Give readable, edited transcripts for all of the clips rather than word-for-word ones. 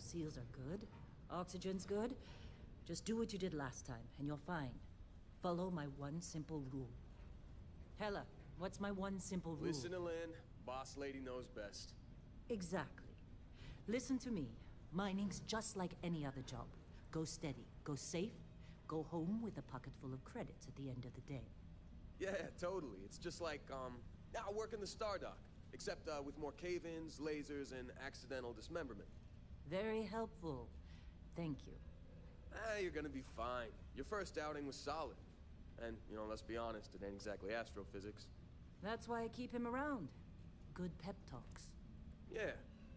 Seals are good. Oxygen's good. Just do what you did last time, and you're fine. Follow my one simple rule. Hella, what's my one simple rule? Listen to Lynn. Boss lady knows best. Exactly. Listen to me. Mining's just like any other job. Go steady, go safe, go home with a pocket full of credits at the end of the day. Yeah, totally. It's just like, I work in the Stardock. Except, with more cave-ins, lasers, and accidental dismemberment. Very helpful. Thank you. You're gonna be fine. Your first outing was solid. And, let's be honest, it ain't exactly astrophysics. That's why I keep him around. Good pep talks. Yeah,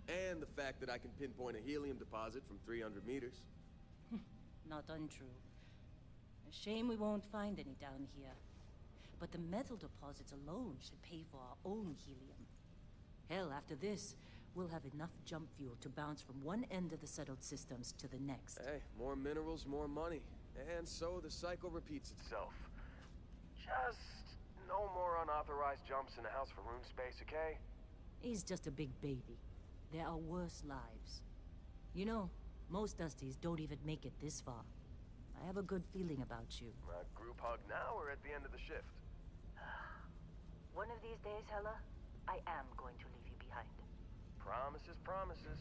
and the fact that I can pinpoint a helium deposit from 300 meters. Not untrue. A shame we won't find any down here. But the metal deposits alone should pay for our own helium. Hell, after this, we'll have enough jump fuel to bounce from one end of the settled systems to the next. Hey, more minerals, more money. And so the cycle repeats itself. Just no more unauthorized jumps in the house for room space, okay? He's just a big baby. There are worse lives. You know, most Dusties don't even make it this far. I have a good feeling about you. Group hug now or at the end of the shift? One of these days, Hella, I am going to leave you behind. Promises, promises.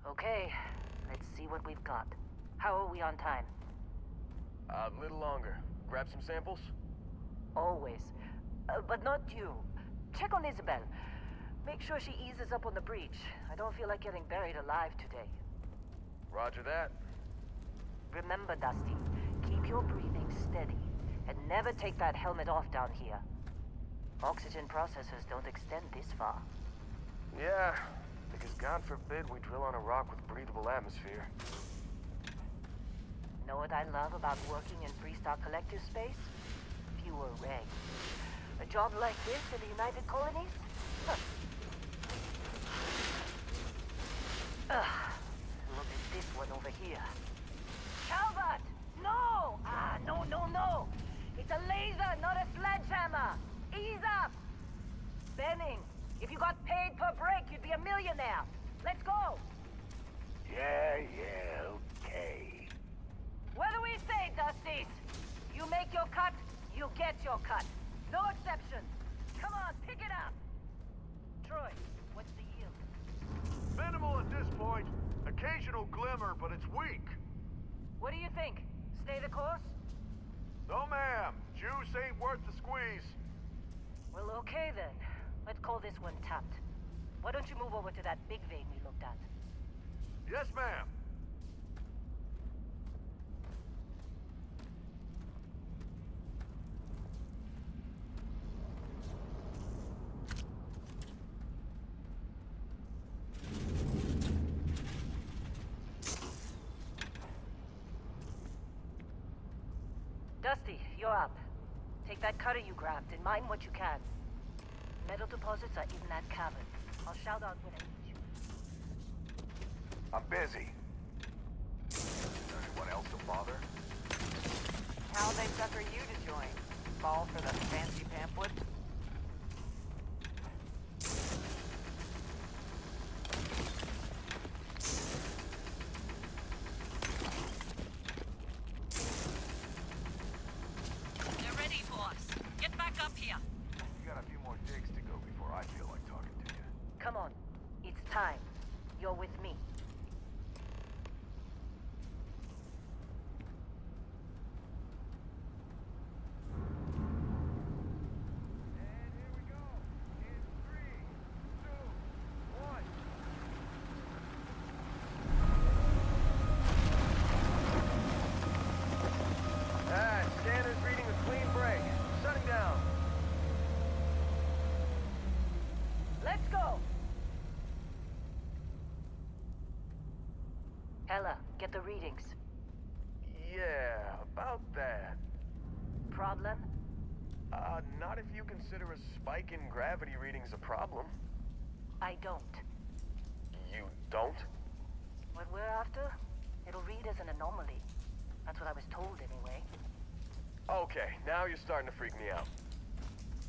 Okay, let's see what we've got. How are we on time? A little longer. Grab some samples? Always. But not you. Check on Isabel. Make sure she eases up on the breach. I don't feel like getting buried alive today. Roger that. Remember, Dusty, keep your breathing steady. And never take that helmet off down here. Oxygen processors don't extend this far. Yeah, because God forbid we drill on a rock with breathable atmosphere. Know what I love about working in Freestar Collective space? Fewer regs. A job like this in the United Colonies? Huh. Look at this one over here. Calvert! No! No! It's a laser, not a sledgehammer! Ease up! Benning, if you got paid per break, you'd be a millionaire. Let's go! Yeah, okay. What do we say, Dusties? You make your cut, you get your cut. No exceptions. Come on, pick it up! Troy, what's the yield? Minimal at this point. Occasional glimmer, but it's weak. What do you think? Stay the course? No, ma'am. Juice ain't worth the squeeze. Well, okay then. Let's call this one tapped. Why don't you move over to that big vein we looked at? Yes, ma'am. Dusty, you're up. Take that cutter you grabbed and mine what you can. Metal deposits are in that cavern. I'll shout out when I need you. I'm busy. Is there anyone else to bother? How they sucker you to join? Fall for the fancy pamphlet? They're ready for us. Get back up here. You got a few more digs to go before I feel like talking to you. Come on. It's time. You're with me. And here we go. In 3, 2, 1. Standard's reading a clean break. Shutting down. Let's go! Hella, get the readings. Yeah, about that. problem? Not if you consider a spike in gravity readings a problem. I don't. You don't? What we're after? It'll read as an anomaly. That's what I was told anyway. Okay, now you're starting to freak me out.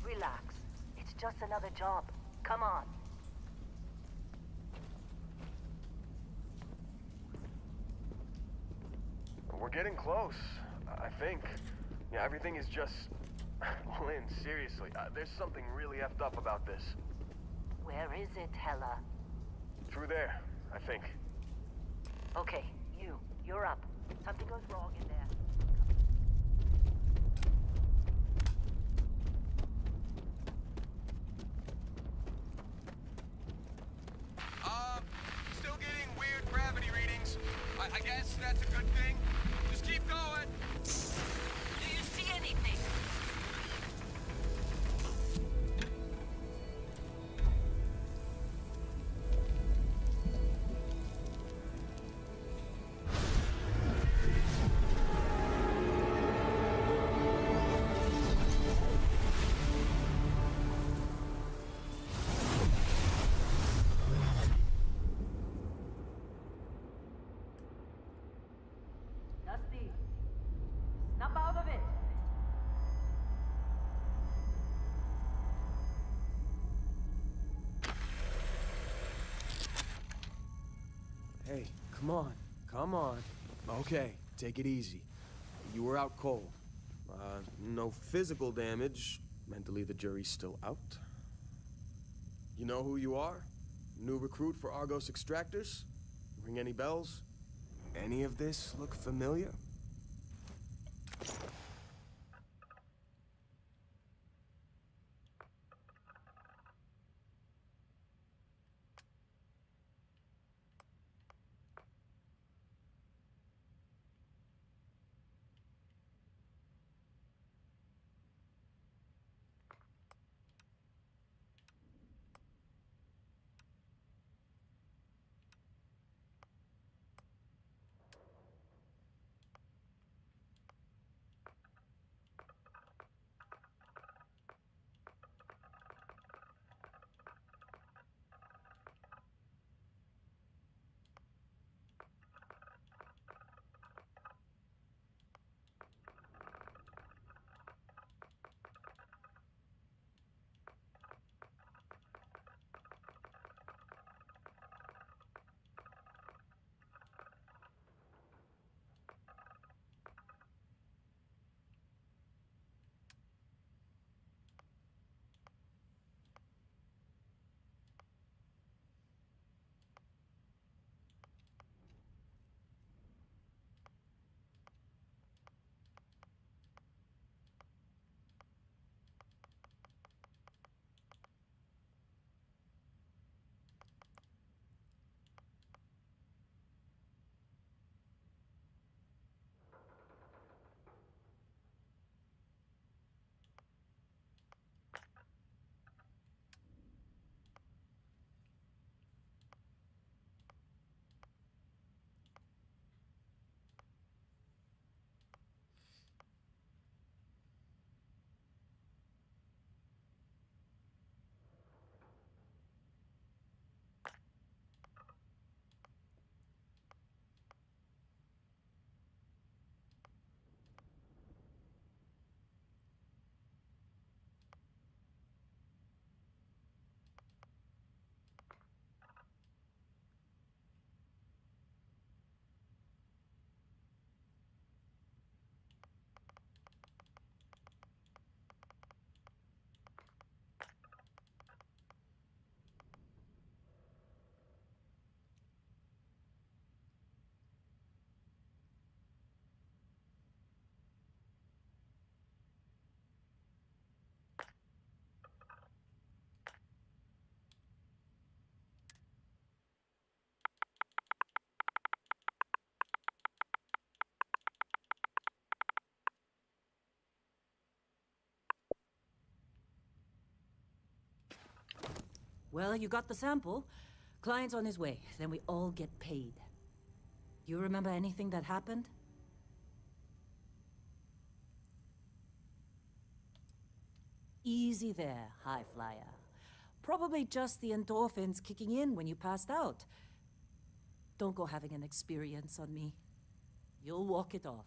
Relax. It's just another job. Come on. We're getting close, I think. Yeah, everything is just... Lynn, seriously, there's something really effed up about this. Where is it, Hella? Through there, I think. Okay, you're up. Something goes wrong in there. Still getting weird gravity readings. I guess that's a good thing. Just keep going. Do you see anything? Dusty, snap out of it. Hey, come on. Come on. Okay, take it easy. You were out cold. No physical damage. Mentally, the jury's still out. You know who you are? New recruit for Argos Extractors? Ring any bells? Any of this look familiar? Well, you got the sample. Client's on his way. Then we all get paid. You remember anything that happened? Easy there, high flyer. Probably just the endorphins kicking in when you passed out. Don't go having an experience on me. You'll walk it off.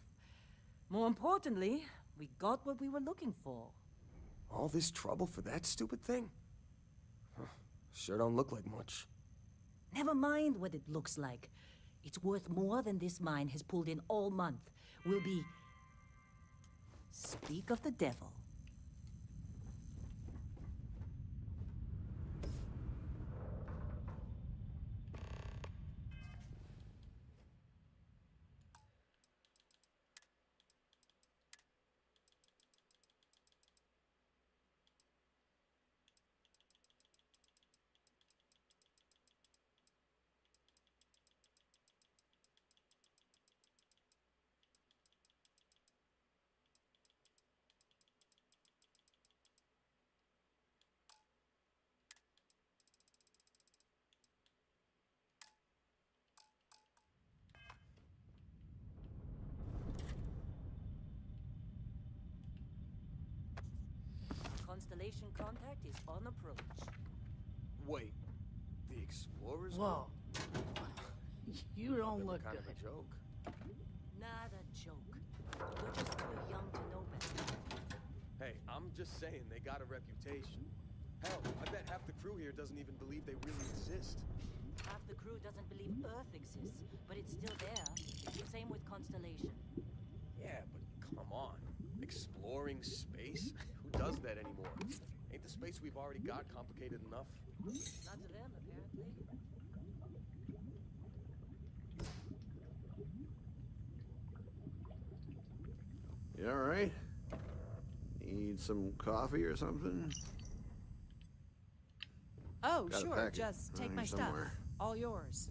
More importantly, we got what we were looking for. All this trouble for that stupid thing? Huh, sure don't look like much. Never mind what it looks like. It's worth more than this mine has pulled in all month. We'll be... Speak of the devil. Constellation contact is on approach. Wait, the explorers? Whoa. You don't look kind good. of a joke. Not a joke. You're just too young to know better. Hey, I'm just saying they got a reputation. Hell, I bet half the crew here doesn't even believe they really exist. Half the crew doesn't believe Earth exists, but it's still there. Same with Constellation. Yeah, but come on. Exploring space? Who does that anymore? Ain't the space we've already got complicated enough? Not to them, apparently. You all right? Need some coffee or something? Oh, Got a sure. packet Just take around my here stuff. somewhere. All yours.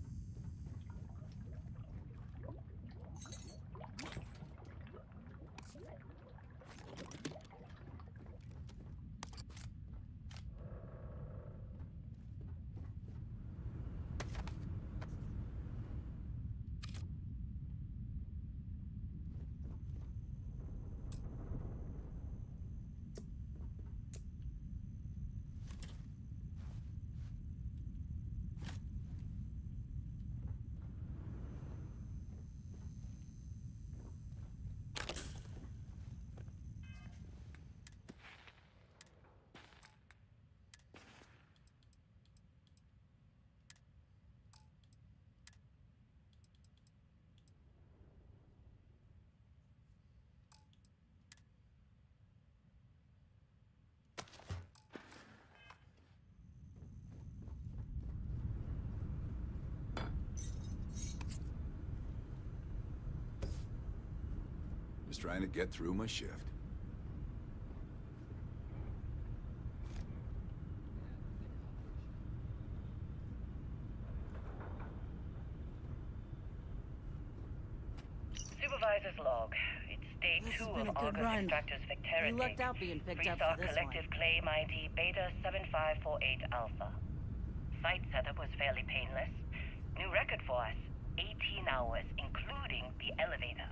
Just trying to get through my shift. Supervisor's log. It's day This has 2 been of a good Argus run. Extractor's Vectera You lucked tape. out being picked up Freestar for this collective one. claim ID Beta 7548 Alpha. Site setup was fairly painless. New record for us. 18 hours, including the elevator.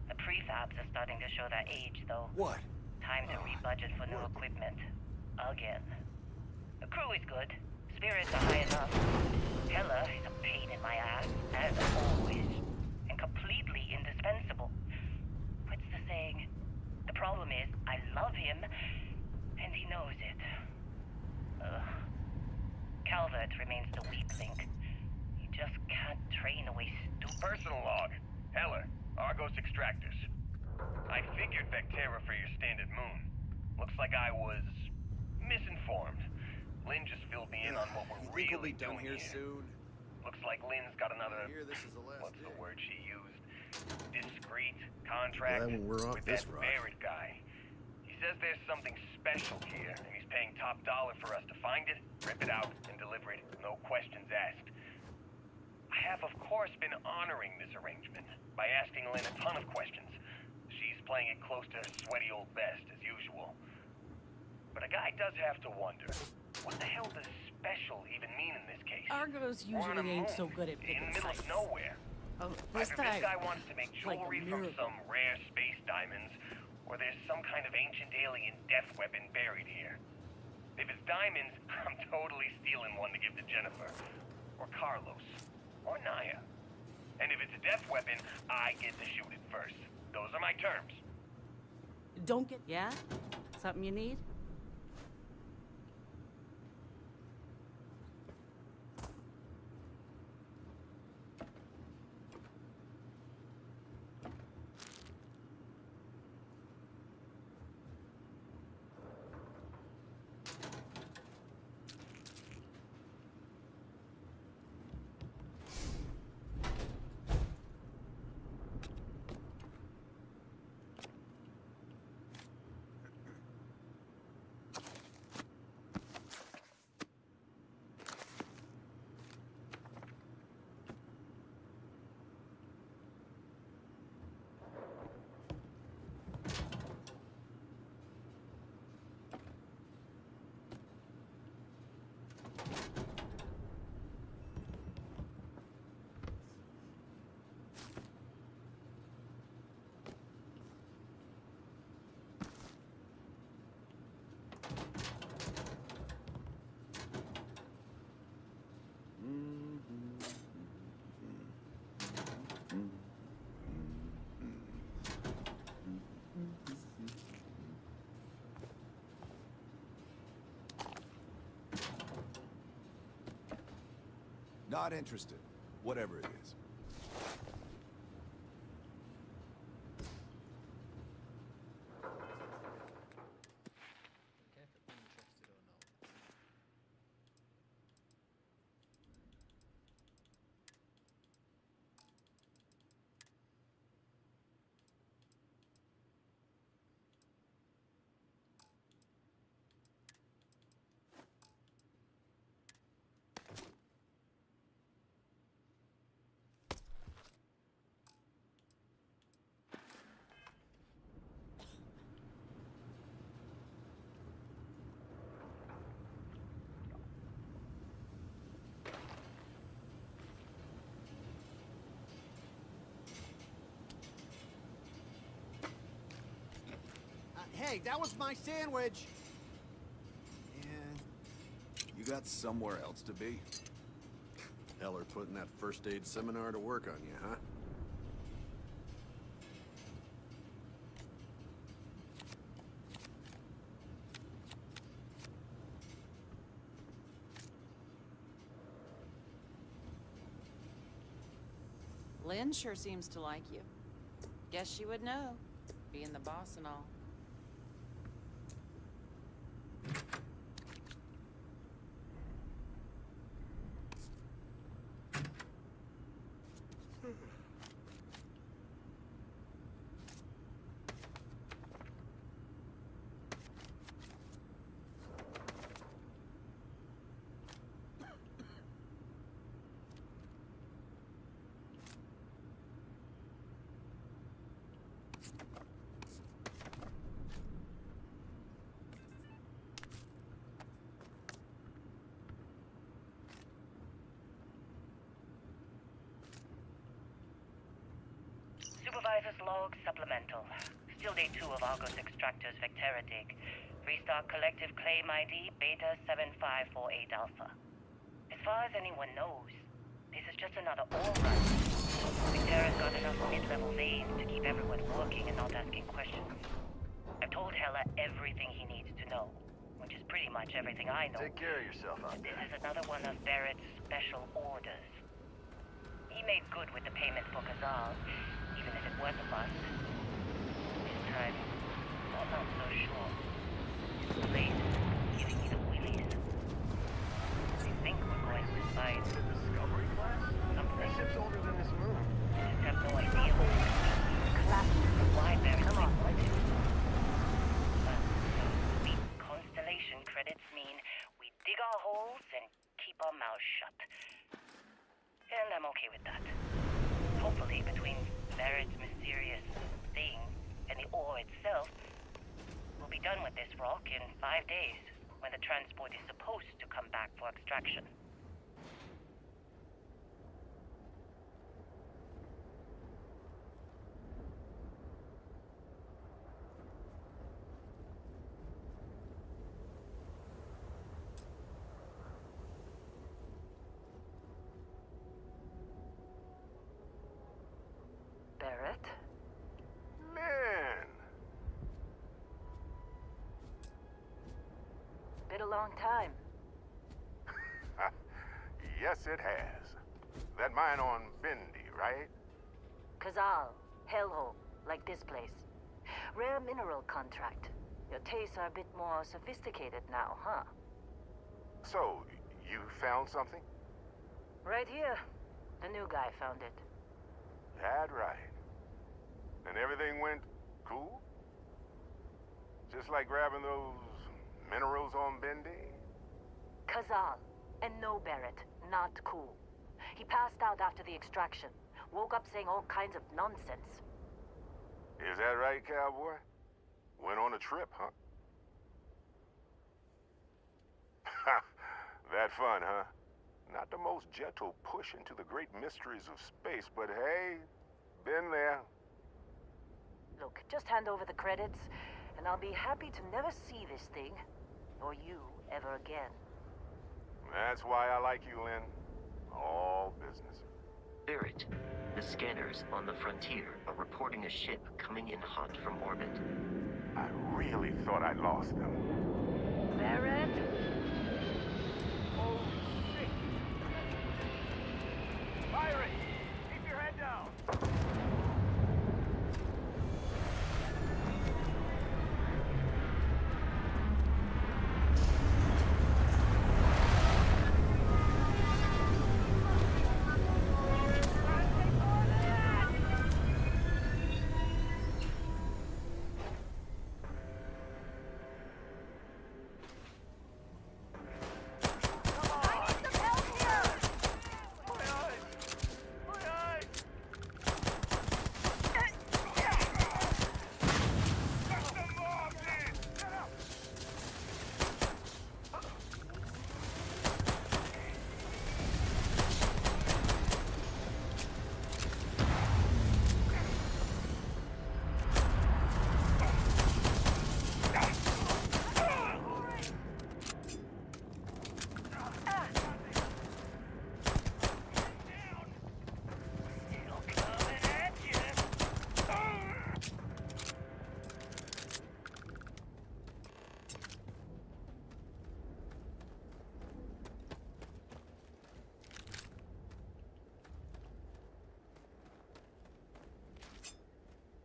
The prefabs are starting to show their age, though. What? Time to rebudget for new equipment. Again. The crew is good. Spirits are high enough. Heller is a pain in my ass, as always. And completely indispensable. What's the saying? The problem is, I love him, and he knows it. Calvert remains the weak link. He just can't train away stupid. Personal log. Heller, Argos Extractors. I figured Vectera for your standard moon. Looks like I was misinformed. Lynn just filled me in on what we're You think we'll really be done doing here here. soon? Looks like Lynn's got another, I hear this is the last what's the day. word she used? Discreet contract Glad when we're off with this that rock. Barrett guy. He says there's something special here, and he's paying top dollar for us to find it, rip it out, and deliver it, no questions asked. I have, of course, been honoring this arrangement by asking Lynn a ton of questions. She's playing it close to her sweaty old best, as usual. But a guy does have to wonder, what the hell does special even mean in this case? Argos We're on a usually ain't moon, so good at in picking the middle sites. of nowhere. Oh, Either this this guy time, wants to make like a jewelry from miracle. some rare space diamonds, or there's some kind of ancient alien death weapon buried here. If it's diamonds, I'm totally stealing one to give to Jennifer, or Carlos, or Naya. And if it's a death weapon, I get to shoot it first. Those are my terms. Don't get... Yeah? Something you need? Not interested. Whatever it is. Hey, that was my sandwich! And You got somewhere else to be? Heller putting that first aid seminar to work on you, huh? Lynn sure seems to like you. Guess she would know, being the boss and all. Supervisor's log supplemental. Still day 2 of Argos Extractor's Vectera dig. Restart collective claim ID Beta 7548 Alpha. As far as anyone knows, this is just another ore run. Vectera's got enough mid-level veins to keep everyone working and not asking questions. I've told Heller everything he needs to know, which is pretty much everything I know. Take care of yourself out This there. is another one of Barrett's special orders. He made good with the payment for Kazal, even if it was a bust. This time, I'm not so sure. His place is giving me the willies. I think we're going to find Discovery class? something. That ship's older than this moon. I just have no idea what it means. Why Barrett might want it. But those sweet constellation credits mean we dig our holes and keep our mouths shut. And I'm okay with that. Hopefully, between Barrett's mysterious thing and the ore itself, we'll be done with this rock in 5 days, when the transport is supposed to come back for extraction. long time. Yes, it has. That mine on Bendy, right? Kazal, hellhole, like this place. Rare mineral contract. Your tastes are a bit more sophisticated now, huh? So, you found something? Right here. The new guy found it. That right. And everything went cool? Just like grabbing those minerals on Bendy? Kazal, and no Barrett, not cool. He passed out after the extraction. Woke up saying all kinds of nonsense. Is that right, cowboy? Went on a trip, huh? That fun, huh? Not the most gentle push into the great mysteries of space, but hey, been there. Look, just hand over the credits, and I'll be happy to never see this thing, or you, ever again. That's why I like you, Lynn. All business. Barrett, the scanners on the frontier are reporting a ship coming in hot from orbit. I really thought I lost them. Barrett? Oh, shit! Pirate! Keep your head down!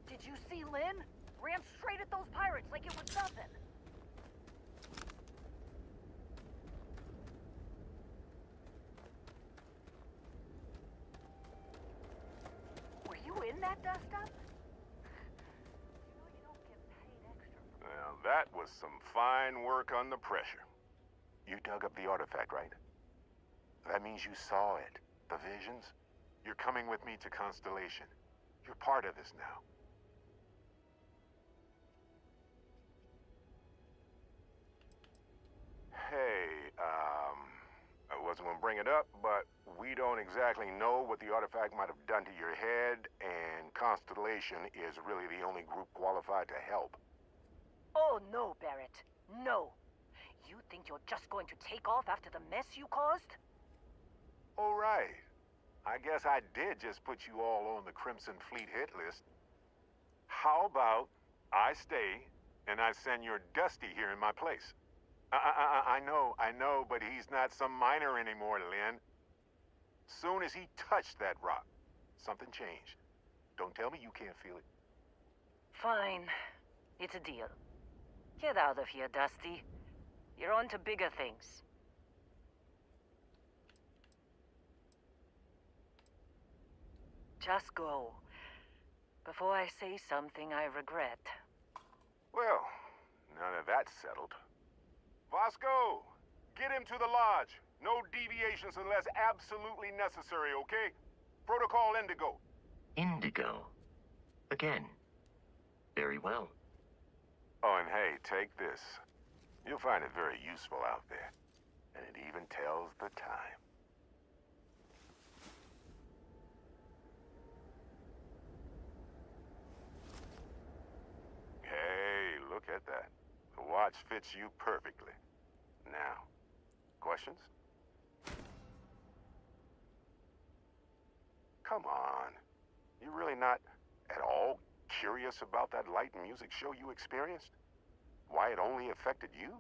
Did you see Lynn? Ran straight at those pirates like it was nothing. Were you in that dust-up? You don't get paid extra for... Well, that was some fine work under pressure. You dug up the artifact, right? That means you saw it. The visions? You're coming with me to Constellation. You're part of this now. Hey, I wasn't gonna bring it up, but we don't exactly know what the artifact might have done to your head, and Constellation is really the only group qualified to help. Oh, no, Barrett. No. You think you're just going to take off after the mess you caused? All right. I guess I did just put you all on the Crimson Fleet hit list. How about I stay and I send your Dusty here in my place? I know, but he's not some miner anymore, Lynn. Soon as he touched that rock, something changed. Don't tell me you can't feel it. Fine. It's a deal. Get out of here, Dusty. You're on to bigger things. Just go. Before I say something I regret. Well, now that that's settled. Vasco, get him to the lodge. No deviations unless absolutely necessary, okay? Protocol Indigo. Indigo. Again. Very well. Oh, and hey, take this. You'll find it very useful out there. And it even tells the time. Hey, look at that. The watch fits you perfectly. Now, questions? Come on. You really not at all curious about that light and music show you experienced? Why it only affected you?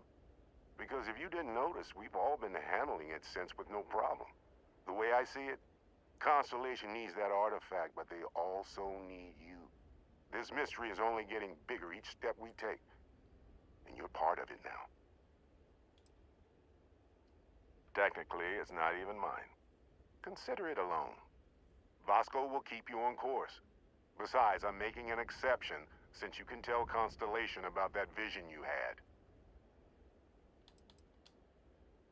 Because if you didn't notice, we've all been handling it since with no problem. The way I see it, Constellation needs that artifact, but they also need you. This mystery is only getting bigger each step we take, and you're part of it now. Technically, it's not even mine. Consider it a loan. Vasco will keep you on course. Besides, I'm making an exception since you can tell Constellation about that vision you had.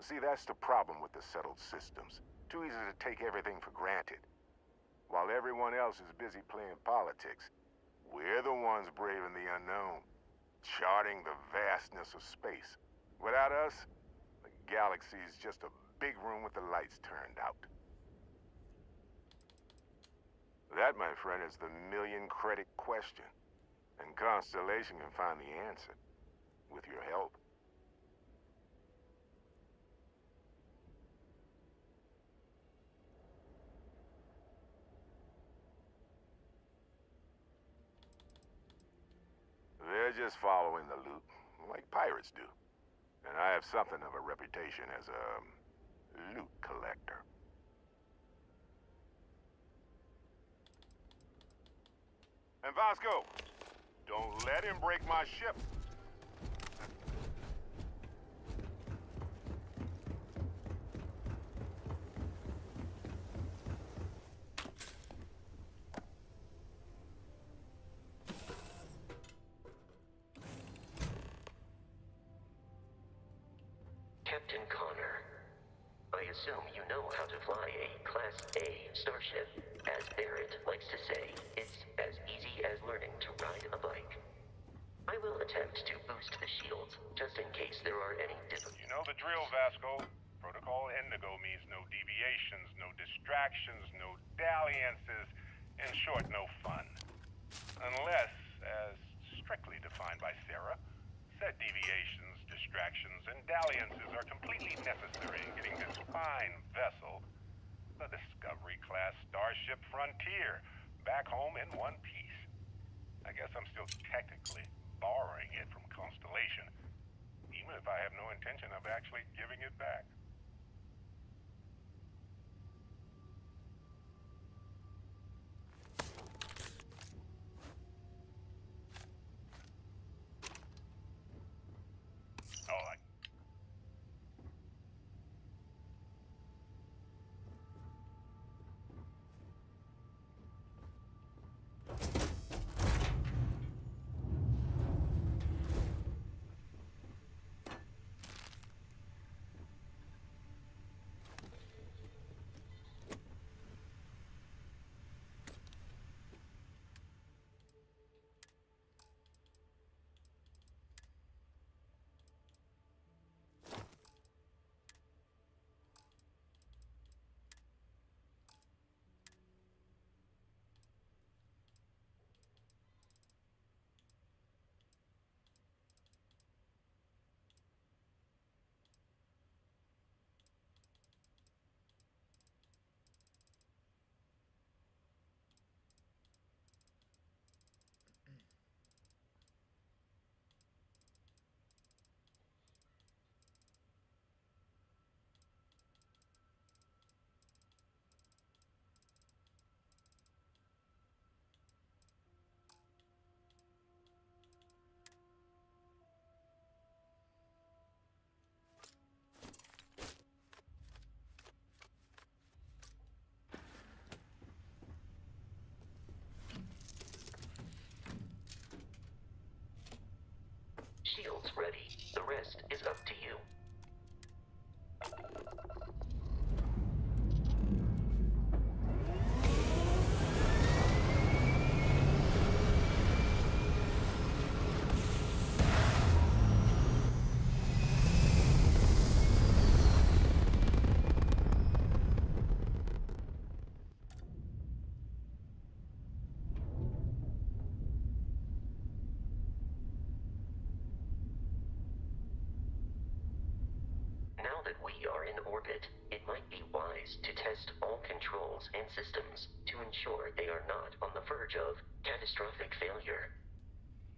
See, that's the problem with the settled systems. Too easy to take everything for granted. While everyone else is busy playing politics, we're the ones braving the unknown, charting the vastness of space. Without us, the galaxy's just a big room with the lights turned out. That, my friend, is the million-credit question. And Constellation can find the answer, with your help. They're just following the loot, like pirates do. And I have something of a reputation as a loot collector. And Vasco, don't let him break my ship. Captain Connor, I assume you know how to fly a Class A starship. As Barrett likes to say, it's as easy as learning to ride a bike. I will attempt to boost the shields, just in case there are any difficulties. You know the drill, Vasco. Protocol Indigo means no deviations, no distractions, no dalliances, in short, no fun. Unless, as strictly defined by Sarah, said deviations, distractions, and dalliances are completely necessary in getting this fine vessel, the Discovery-class Starship Frontier, back home in one piece. I guess I'm still technically borrowing it from Constellation, even if I have no intention of actually giving it back. Oh, Shields ready. The rest is up to you. Now that we are in orbit, it might be wise to test all controls and systems to ensure they are not on the verge of catastrophic failure.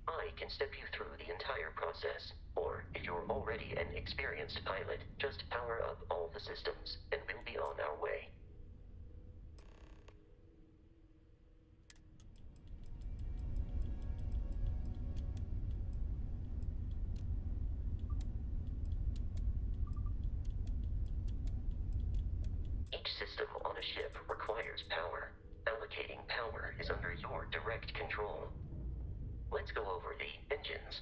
I can step you through the entire process, or if you're already an experienced pilot, just power up all the systems, and we'll be on our way. Each system on a ship requires power. Allocating power is under your direct control. Let's go over the engines.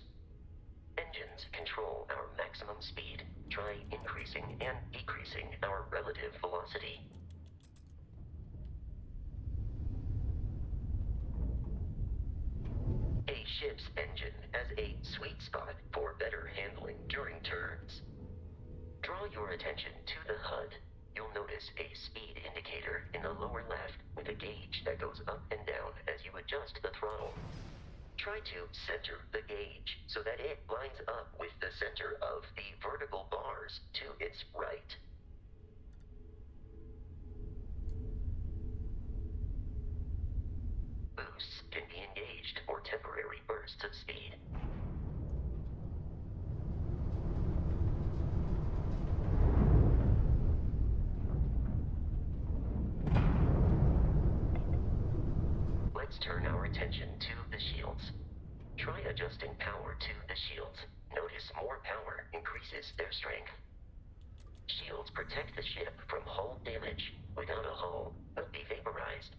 Engines control our maximum speed. Try increasing and decreasing our relative velocity. A ship's engine has a sweet spot for better handling during turns. Draw your attention to the HUD. You'll notice a speed indicator in the lower left with a gauge that goes up and down as you adjust the throttle. Try to center the gauge so that it lines up with the center of the vertical bars to its right. Boosts can be engaged for temporary bursts of speed. Let's turn our attention to the shields. Try adjusting power to the shields. Notice more power increases their strength. Shields protect the ship from hull damage. Without a hull, will be vaporized.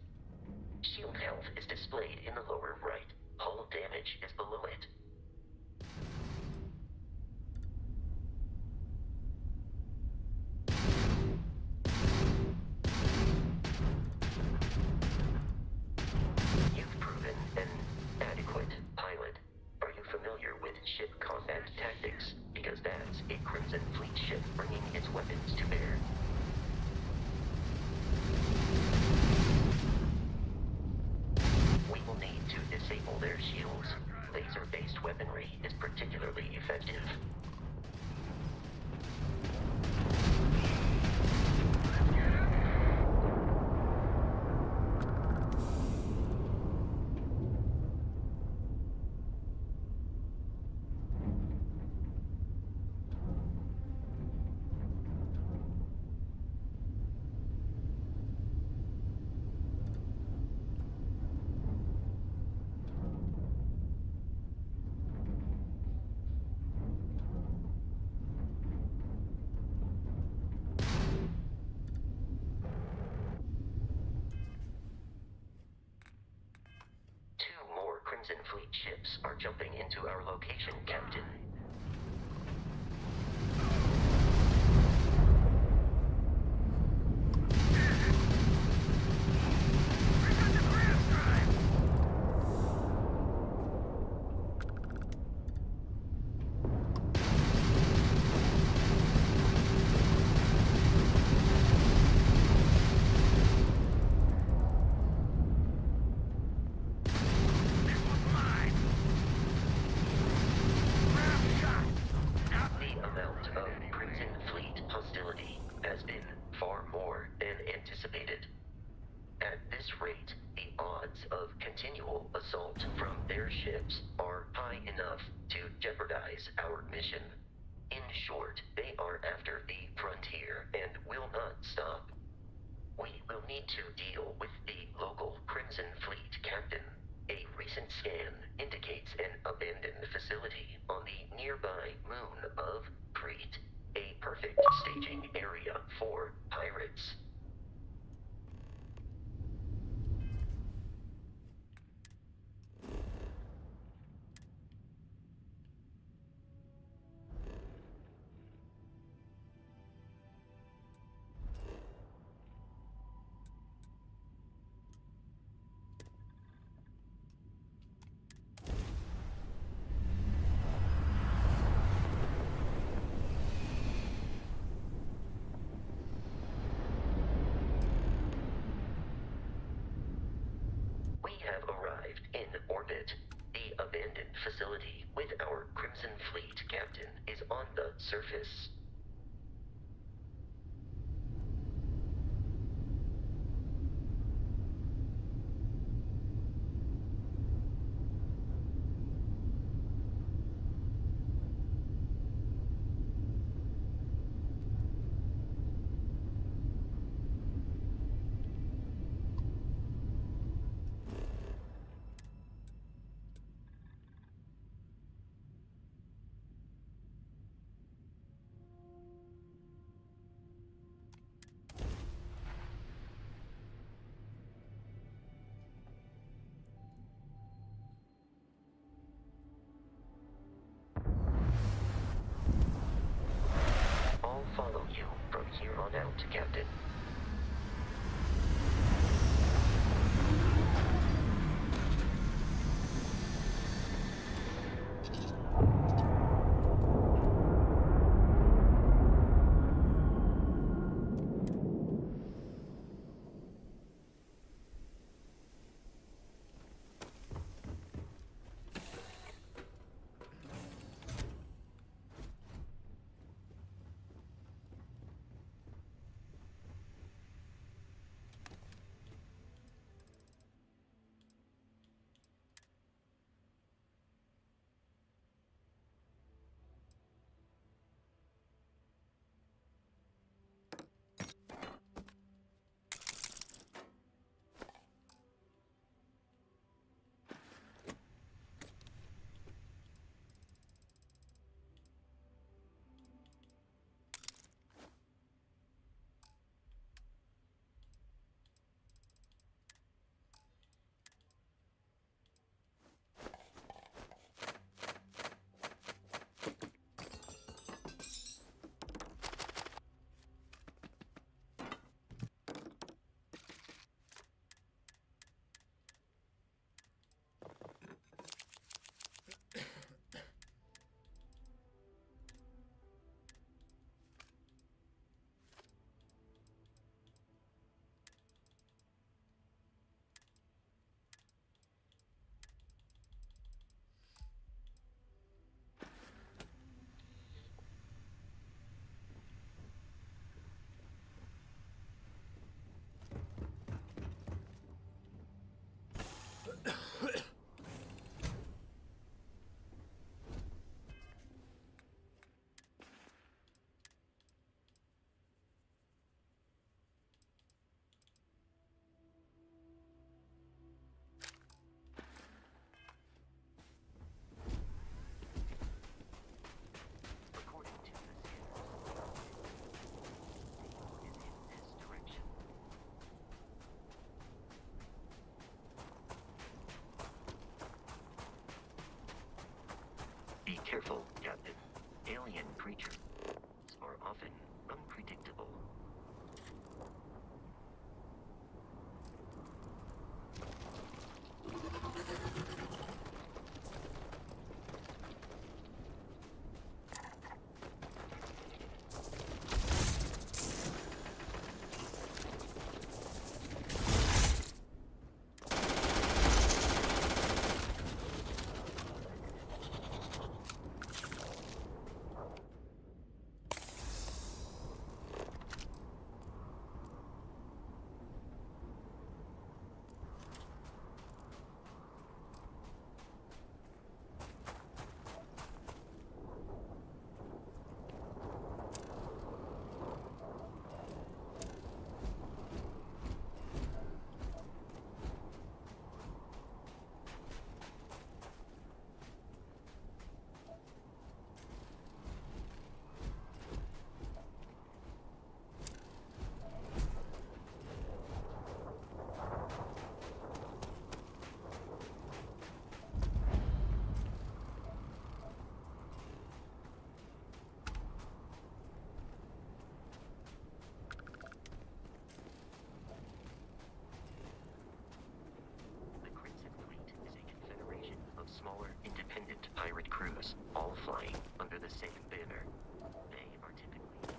Shield health is displayed in the lower right. Hull damage is below it. You've proven an adequate pilot. Are you familiar with ship combat tactics? Because that's a Crimson Fleet ship bringing its weapons to bear. We will need to disable their shields. Laser-based weaponry is particularly effective. Crimson Fleet ships are jumping into our location, Captain. Facility with our Crimson Fleet captain is on the surface. Captain. According to the scanners, is in this direction. Be careful, Captain. Alien creatures are often unpredictable. The Crimson Fleet is a confederation of smaller, independent pirate crews, all flying under the same banner. They are typically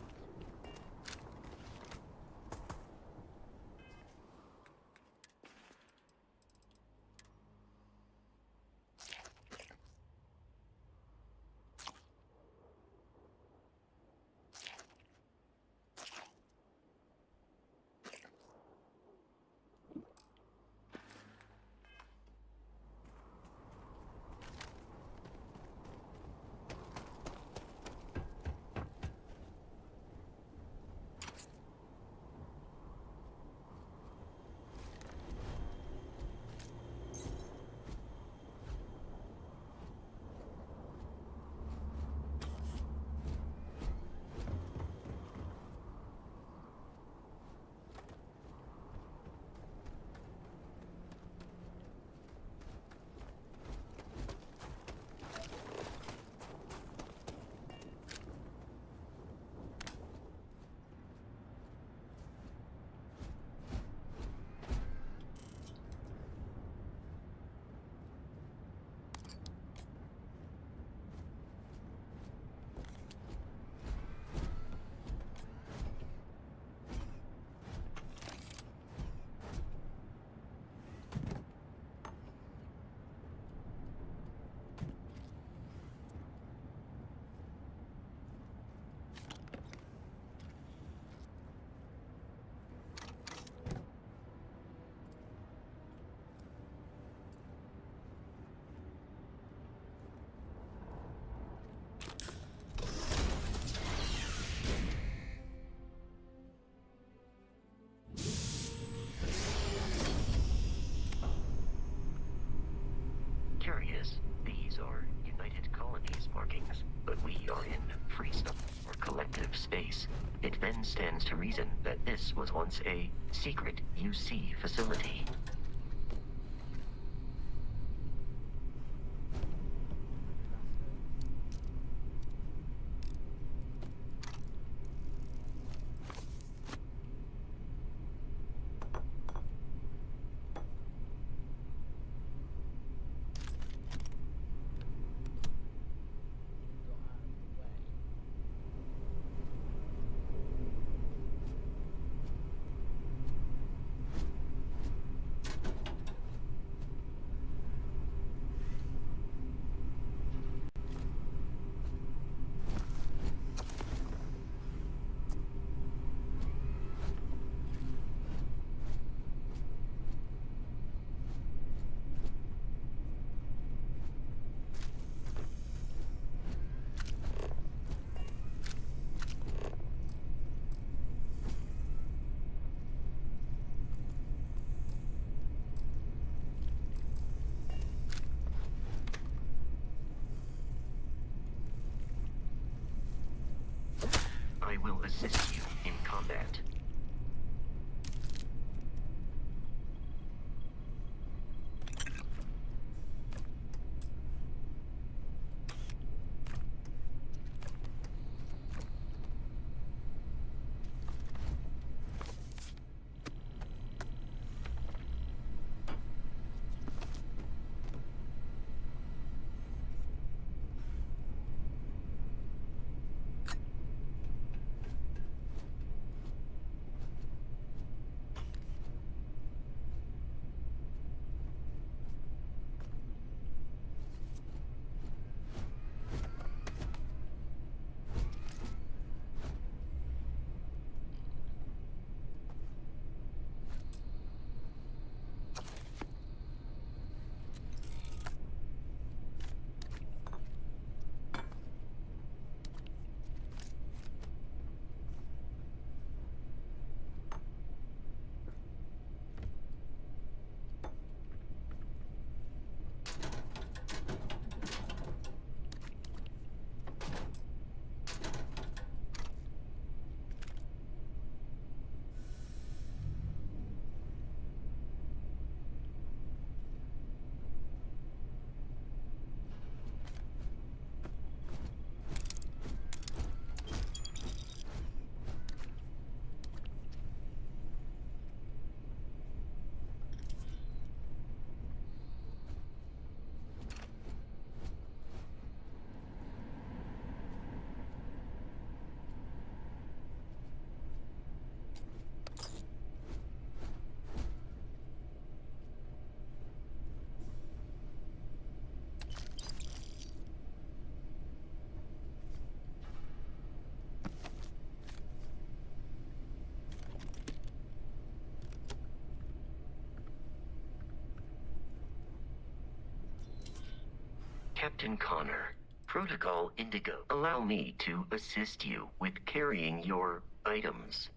It then stands to reason that this was once a secret UC facility. I will assist you in combat. Captain Connor, Protocol Indigo, allow me to assist you with carrying your items.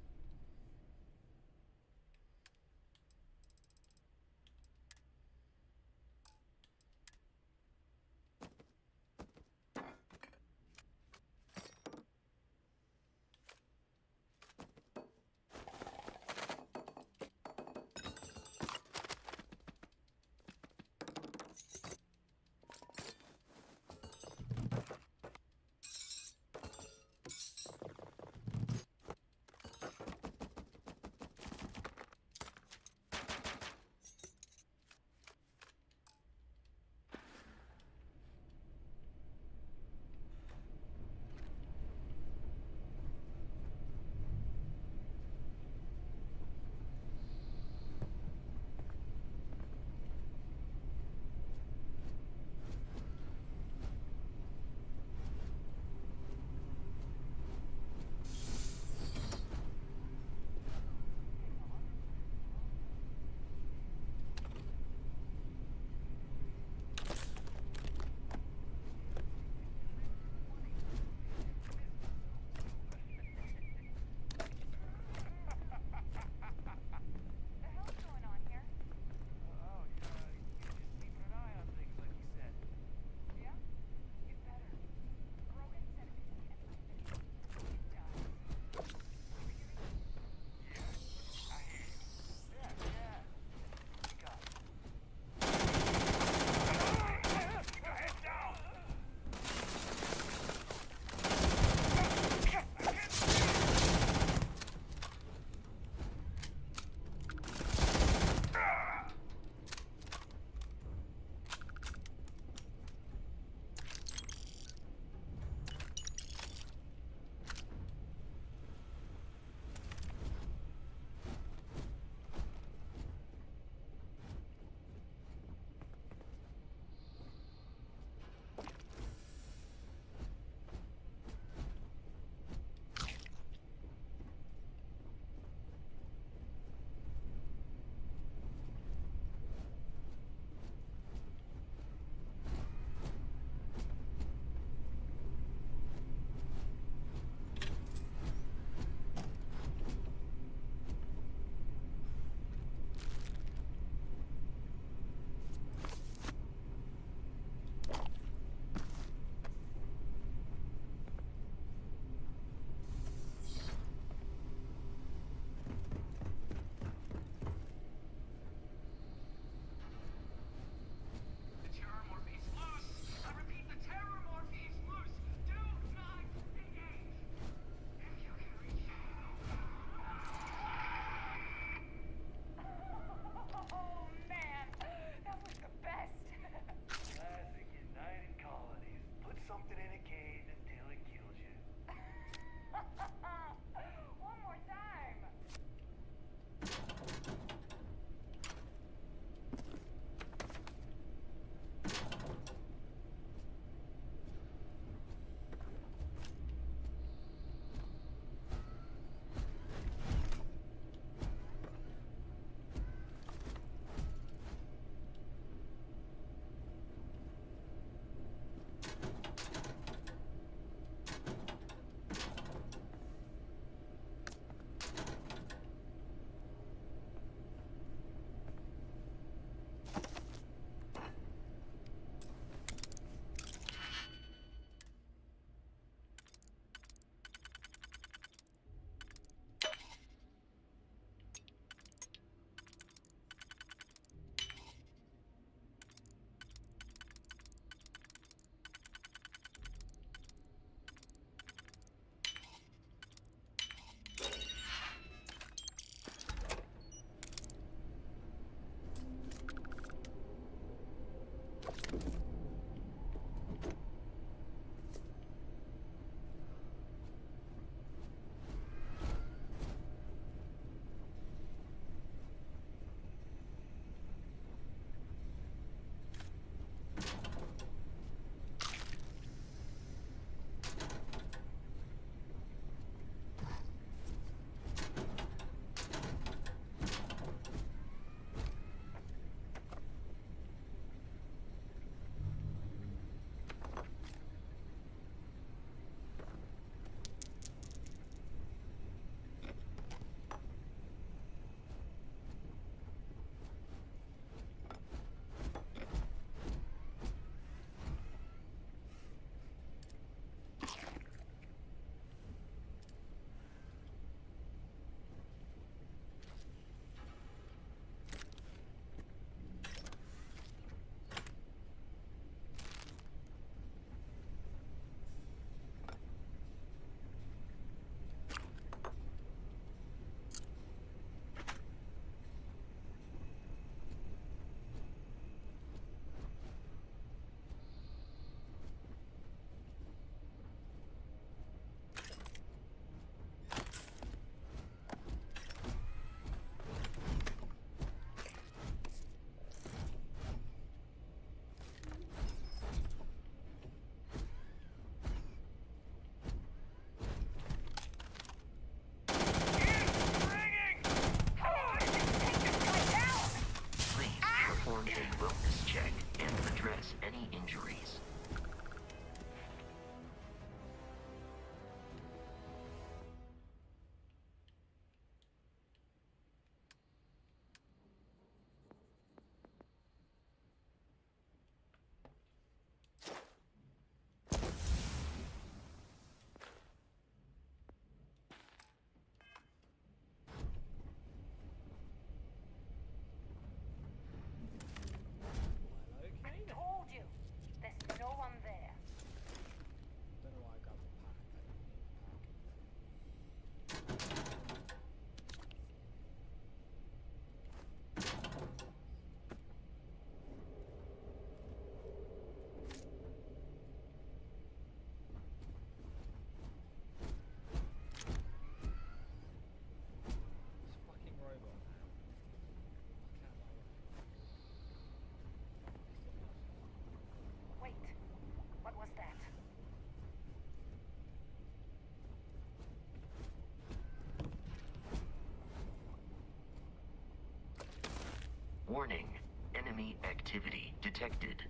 Warning. Enemy activity detected.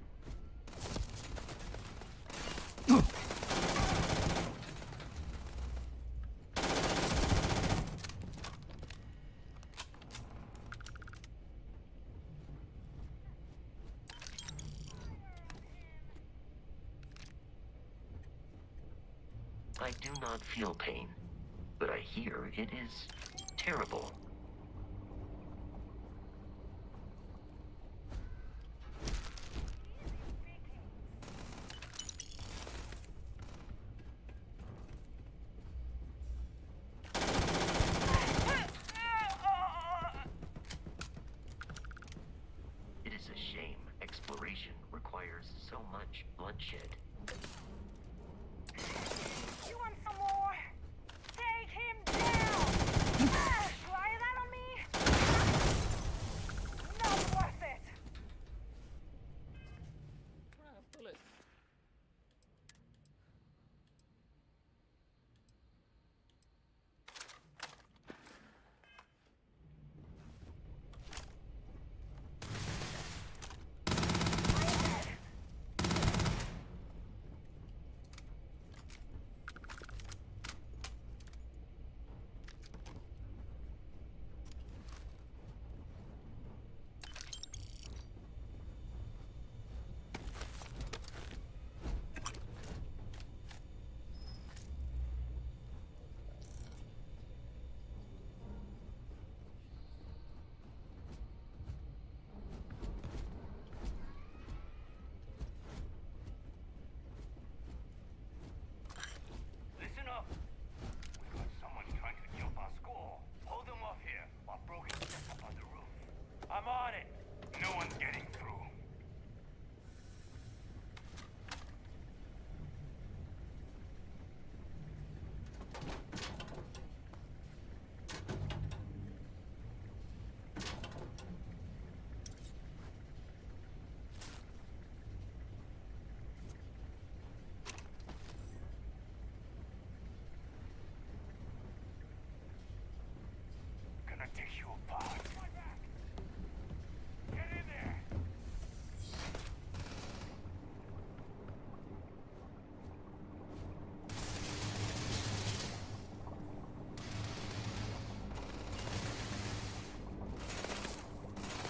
I do not feel pain, but I hear it is terrible. It is a shame exploration requires so much bloodshed. You want some more? Take him down! Try that on me? Not worth it! Bullet. Listen up. We got someone trying to kill our school. Hold them off here while Brogan sets up on the roof. I'm on it. No one's getting through. Gonna take you apart. Get in there!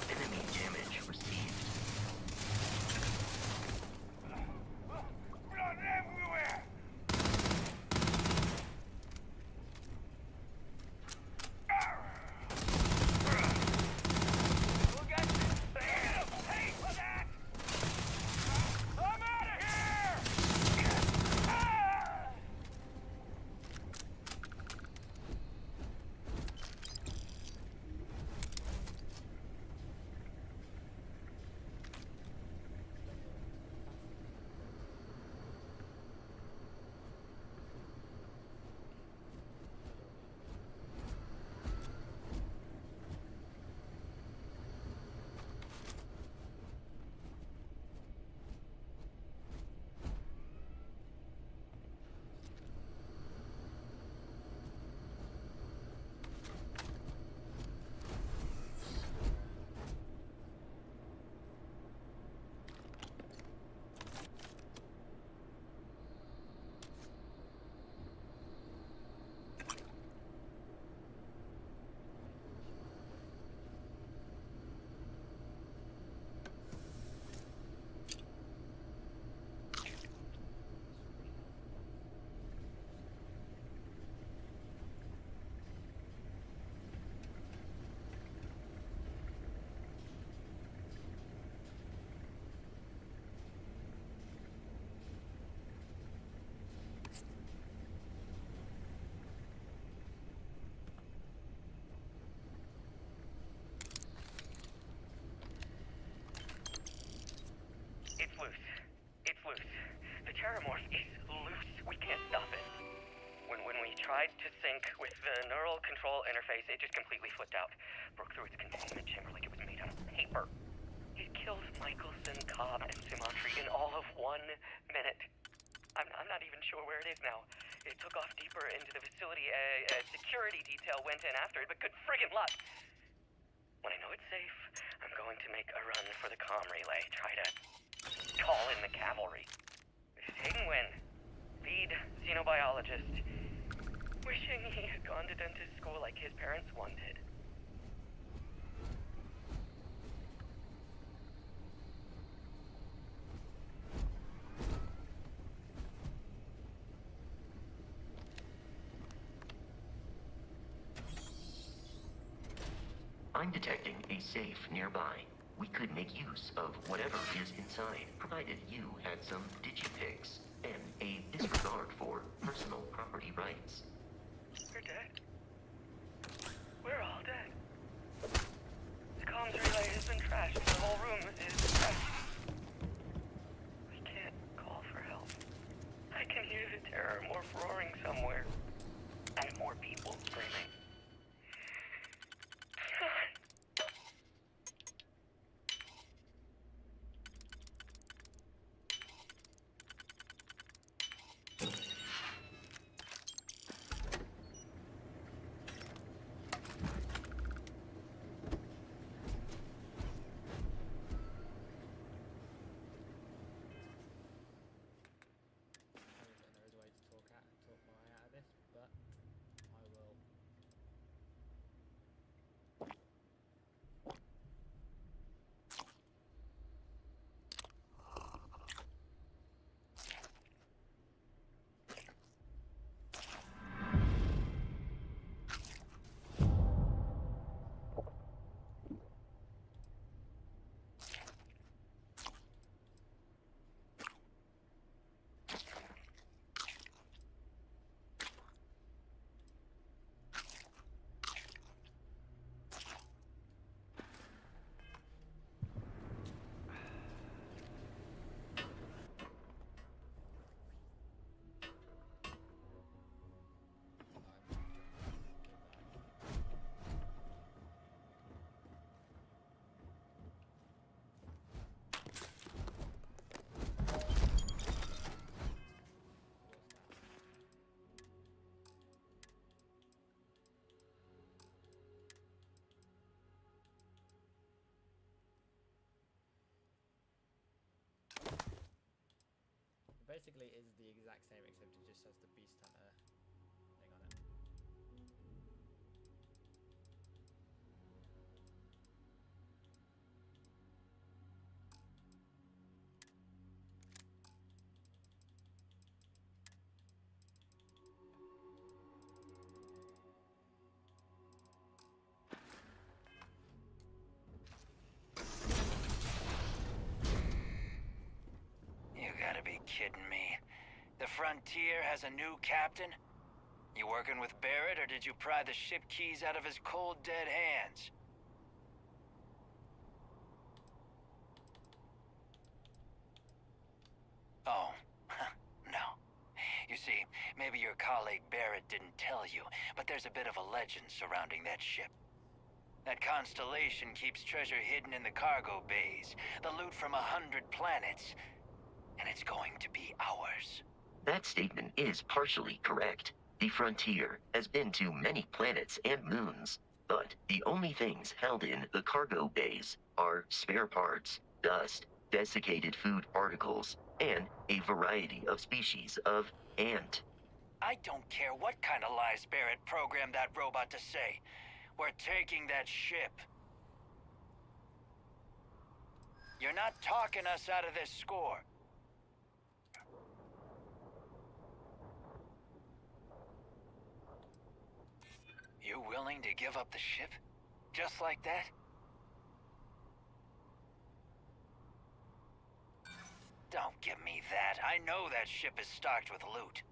Enemy damage received. Blood everywhere! Look at this! Pay for that! I'm out of here! It's loose. It's loose. The Terramorph is loose. We can't stop it. When we tried to sync with the neural control interface, it just completely flipped out. Broke through its containment chamber like it was made out of paper. It killed Michelson, Cobb, and Sumantri in all of 1 minute. I'm not even sure where it is now. It took off deeper into the facility. A security detail went in after it, but good friggin' luck. When I know it's safe, I'm going to make a run for the comm relay. Try to call in the cavalry. Win. Lead xenobiologist. Wishing he had gone to dentist school like his parents wanted. I'm detecting a safe nearby. We could make use of whatever is inside, provided you had some digipics and a disregard for personal property rights. We're dead. We're all dead. The comms relay has been trashed. The whole room is trashed. We can't call for help. I can hear the terror morph roaring somewhere. And more people screaming. Basically, is the exact same, except it just has the Beast Hunter thing on it. You gotta be kidding me. The Frontier has a new captain? You working with Barrett, or did you pry the ship keys out of his cold, dead hands? Oh, no. You see, maybe your colleague Barrett didn't tell you, but there's a bit of a legend surrounding that ship. That constellation keeps treasure hidden in the cargo bays, the loot from 100 planets, and it's going to be ours. That statement is partially correct. The Frontier has been to many planets and moons, but the only things held in the cargo bays are spare parts, dust, desiccated food particles, and a variety of species of ant. I don't care what kind of lies Barrett programmed that robot to say. We're taking that ship. You're not talking us out of this score. You willing to give up the ship? Just like that? Don't give me that. I know that ship is stocked with loot.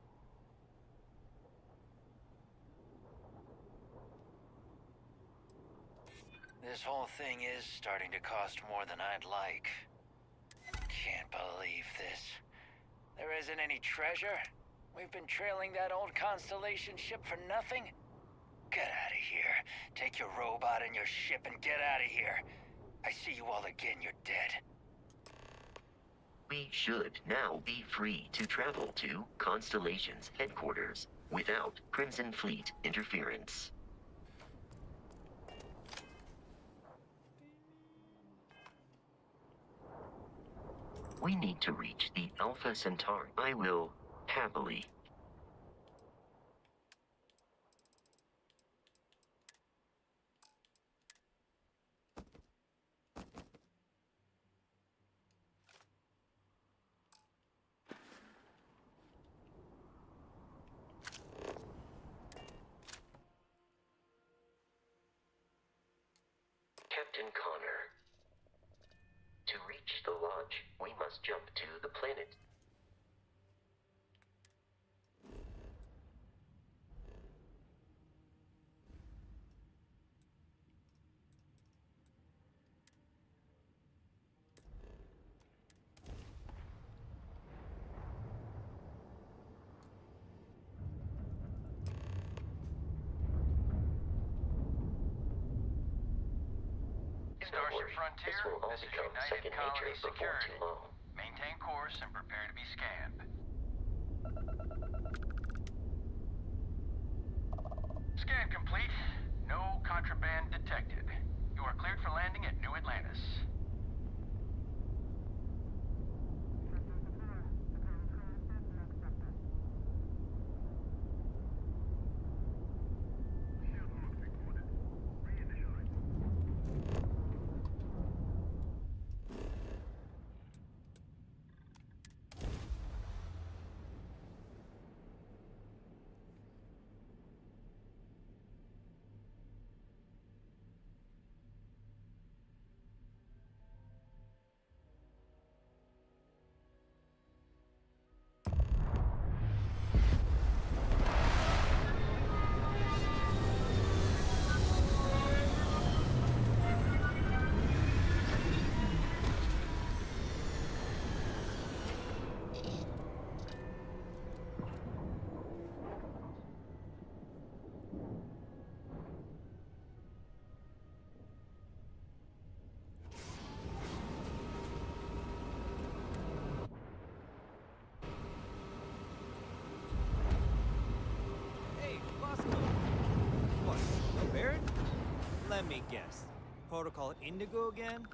This whole thing is starting to cost more than I'd like. Can't believe this. There isn't any treasure? We've been trailing that old Constellation ship for nothing? Get out of here. Take your robot and your ship and get out of here. I see you all again, you're dead. We should now be free to travel to Constellation's headquarters without Crimson Fleet interference. We need to reach the Alpha Centauri. I will happily. Captain Connor. To reach the lodge, we must jump to the planet. Starship Frontier, This will all this is become United second Colony nature before Security. too long. Maintain course and prepare to be scanned. Scan complete. No contraband detected. You are cleared for landing at New Atlantis. Hey, Bosco! What, no Barrett? Let me guess. Protocol Indigo again?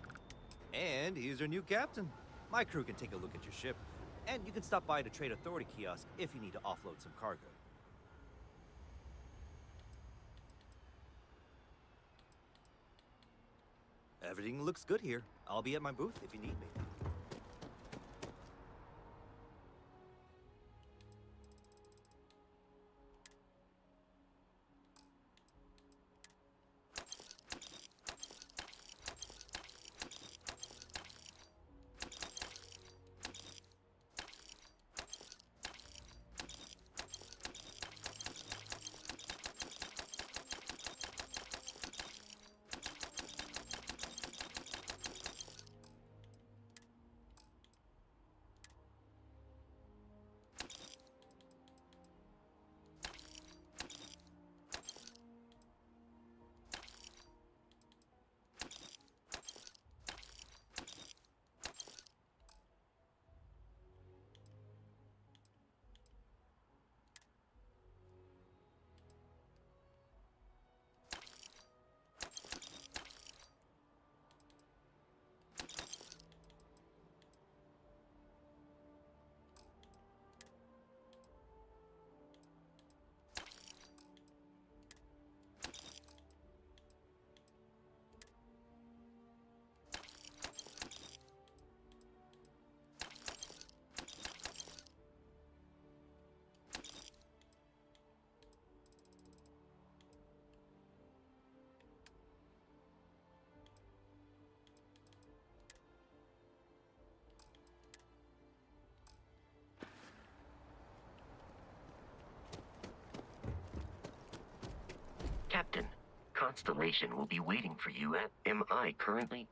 And he's your new captain. My crew can take a look at your ship, and you can stop by the Trade Authority kiosk if you need to offload some cargo. Everything looks good here. I'll be at my booth if you need me. Captain, Constellation will be waiting for you at MI currently.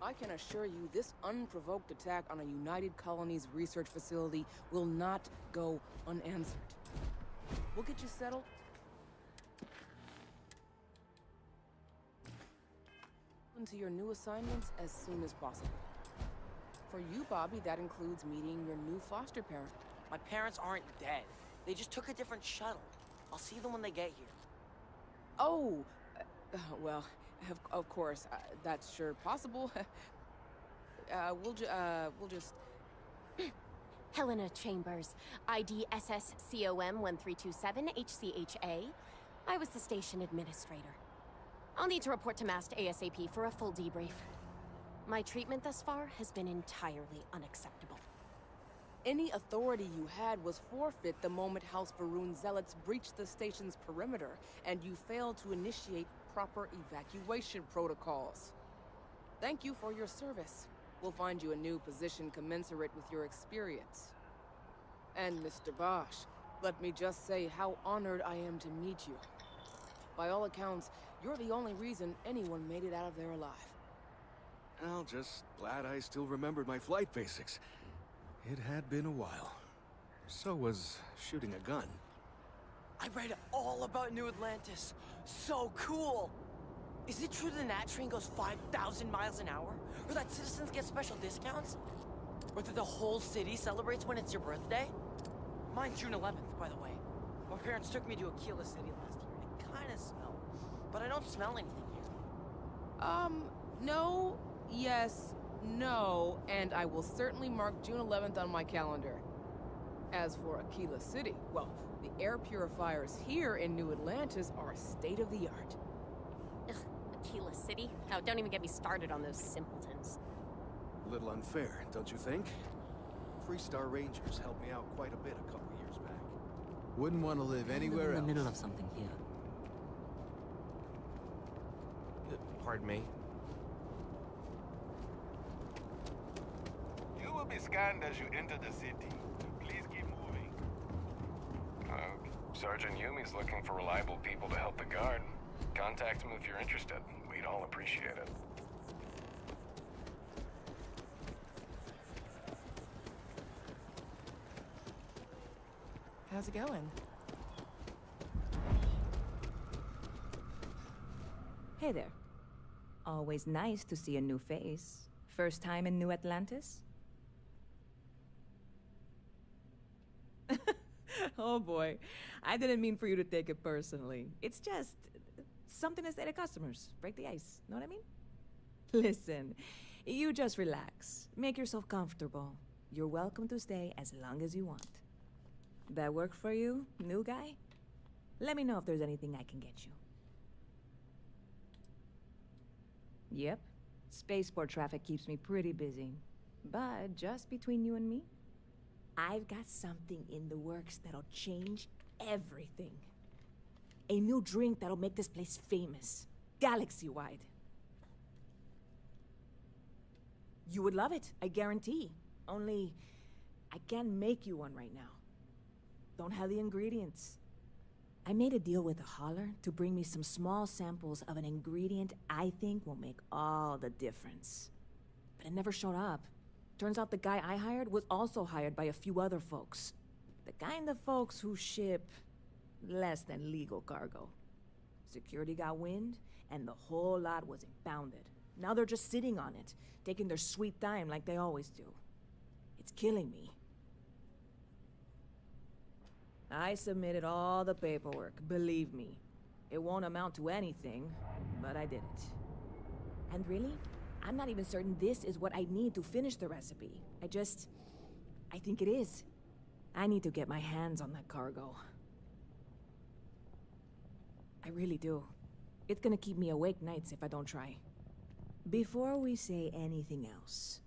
I can assure you this unprovoked attack on a United Colonies research facility will not go unanswered. We'll get you settled. Into your new assignments as soon as possible. For you, Bobby, that includes meeting your new foster parent. My parents aren't dead. They just took a different shuttle. I'll see them when they get here. Oh, well, of course, that's sure possible. We'll just... Helena Chambers, ID SSCOM 1327 HCHA. I was the station administrator. I'll need to report to Mast ASAP for a full debrief. My treatment thus far has been entirely unacceptable. Any authority you had was forfeit the moment House Varun zealots breached the station's perimeter, and you failed to initiate proper evacuation protocols. Thank you for your service. We'll find you a new position commensurate with your experience. And Mr. Bosch, let me just say how honored I am to meet you. By all accounts, you're the only reason anyone made it out of there alive. Well, just glad I still remembered my flight basics. It had been a while. So was shooting a gun. I read all about New Atlantis. So cool! Is it true the Nat train goes 5,000 miles an hour? Or that citizens get special discounts? Or that the whole city celebrates when it's your birthday? Mine's June 11th, by the way. My parents took me to Aquila City last year, and it kinda smelled. But I don't smell anything here. No, yes, no, and I will certainly mark June 11th on my calendar. As for Aquila City, well, the air purifiers here in New Atlantis are state-of-the-art. Ugh, Aquila City? Oh, don't even get me started on those simpletons. A little unfair, don't you think? Freestar Rangers helped me out quite a bit a couple years back. Wouldn't want to live anywhere else. In the middle of something here. Pardon me? You will be scanned as you enter the city. Please keep moving. Sergeant Yumi's looking for reliable people to help the guard. Contact him if you're interested. We'd all appreciate it. How's it going? Hey there. Always nice to see a new face. First time in New Atlantis? Oh boy, I didn't mean for you to take it personally. It's just something to say to customers. Break the ice, know what I mean? Listen, you just relax. Make yourself comfortable. You're welcome to stay as long as you want. That work for you, new guy? Let me know if there's anything I can get you. Yep. Spaceport traffic keeps me pretty busy. But just between you and me, I've got something in the works that'll change everything. A new drink that'll make this place famous, galaxy-wide. You would love it, I guarantee. Only, I can't make you one right now. Don't have the ingredients. I made a deal with a hauler to bring me some small samples of an ingredient I think will make all the difference. But it never showed up. Turns out the guy I hired was also hired by a few other folks. The kind of folks who ship less than legal cargo. Security got wind, and the whole lot was impounded. Now they're just sitting on it, taking their sweet time like they always do. It's killing me. I submitted all the paperwork, believe me. It won't amount to anything, but I did it. And really, I'm not even certain this is what I need to finish the recipe. I think it is. I need to get my hands on that cargo. I really do. It's gonna keep me awake nights if I don't try. Before we say anything else,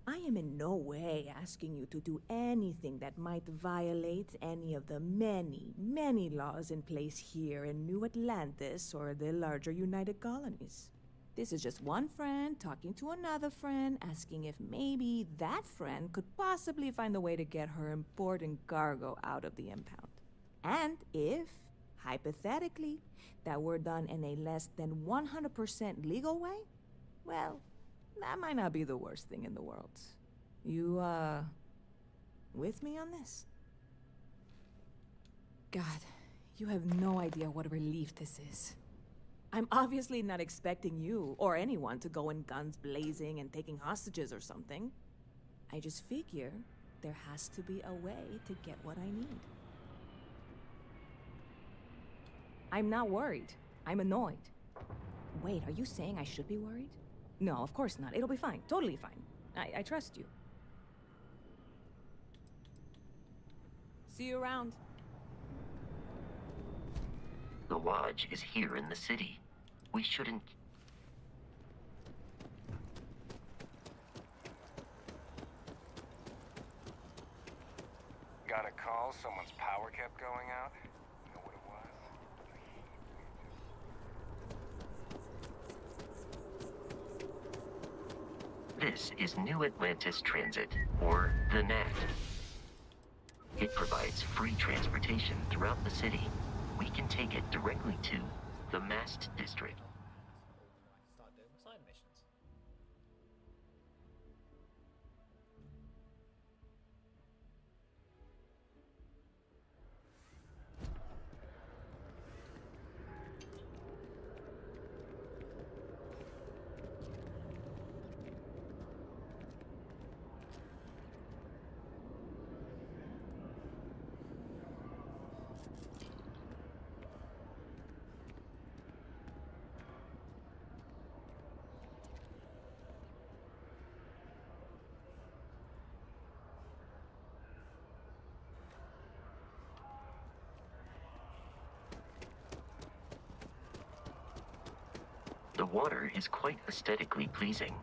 I am in no way asking you to do anything that might violate any of the many, many laws in place here in New Atlantis or the larger United Colonies. This is just one friend talking to another friend, asking if maybe that friend could possibly find a way to get her important cargo out of the impound. And if, hypothetically, that were done in a less than 100% legal way, well, that might not be the worst thing in the world. You, with me on this? God, you have no idea what a relief this is. I'm obviously not expecting you or anyone to go in guns blazing and taking hostages or something. I just figure there has to be a way to get what I need. I'm not worried. I'm annoyed. Wait, are you saying I should be worried? No, of course not. It'll be fine. Totally fine. I trust you. See you around. The lodge is here in the city. We shouldn't... Got a call, someone's power kept going out. Know what it was? This is New Atlantis Transit, or the NAT. It provides free transportation throughout the city. We can take it directly to the Mast District. Start doing side missions. The water is quite aesthetically pleasing,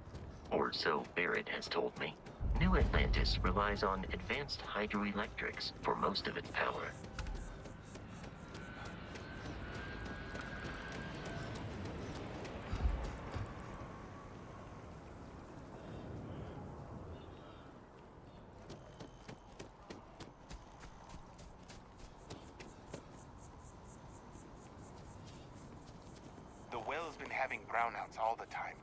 or so Barrett has told me. New Atlantis relies on advanced hydroelectrics for most of its power. The well's been having brownouts all the time.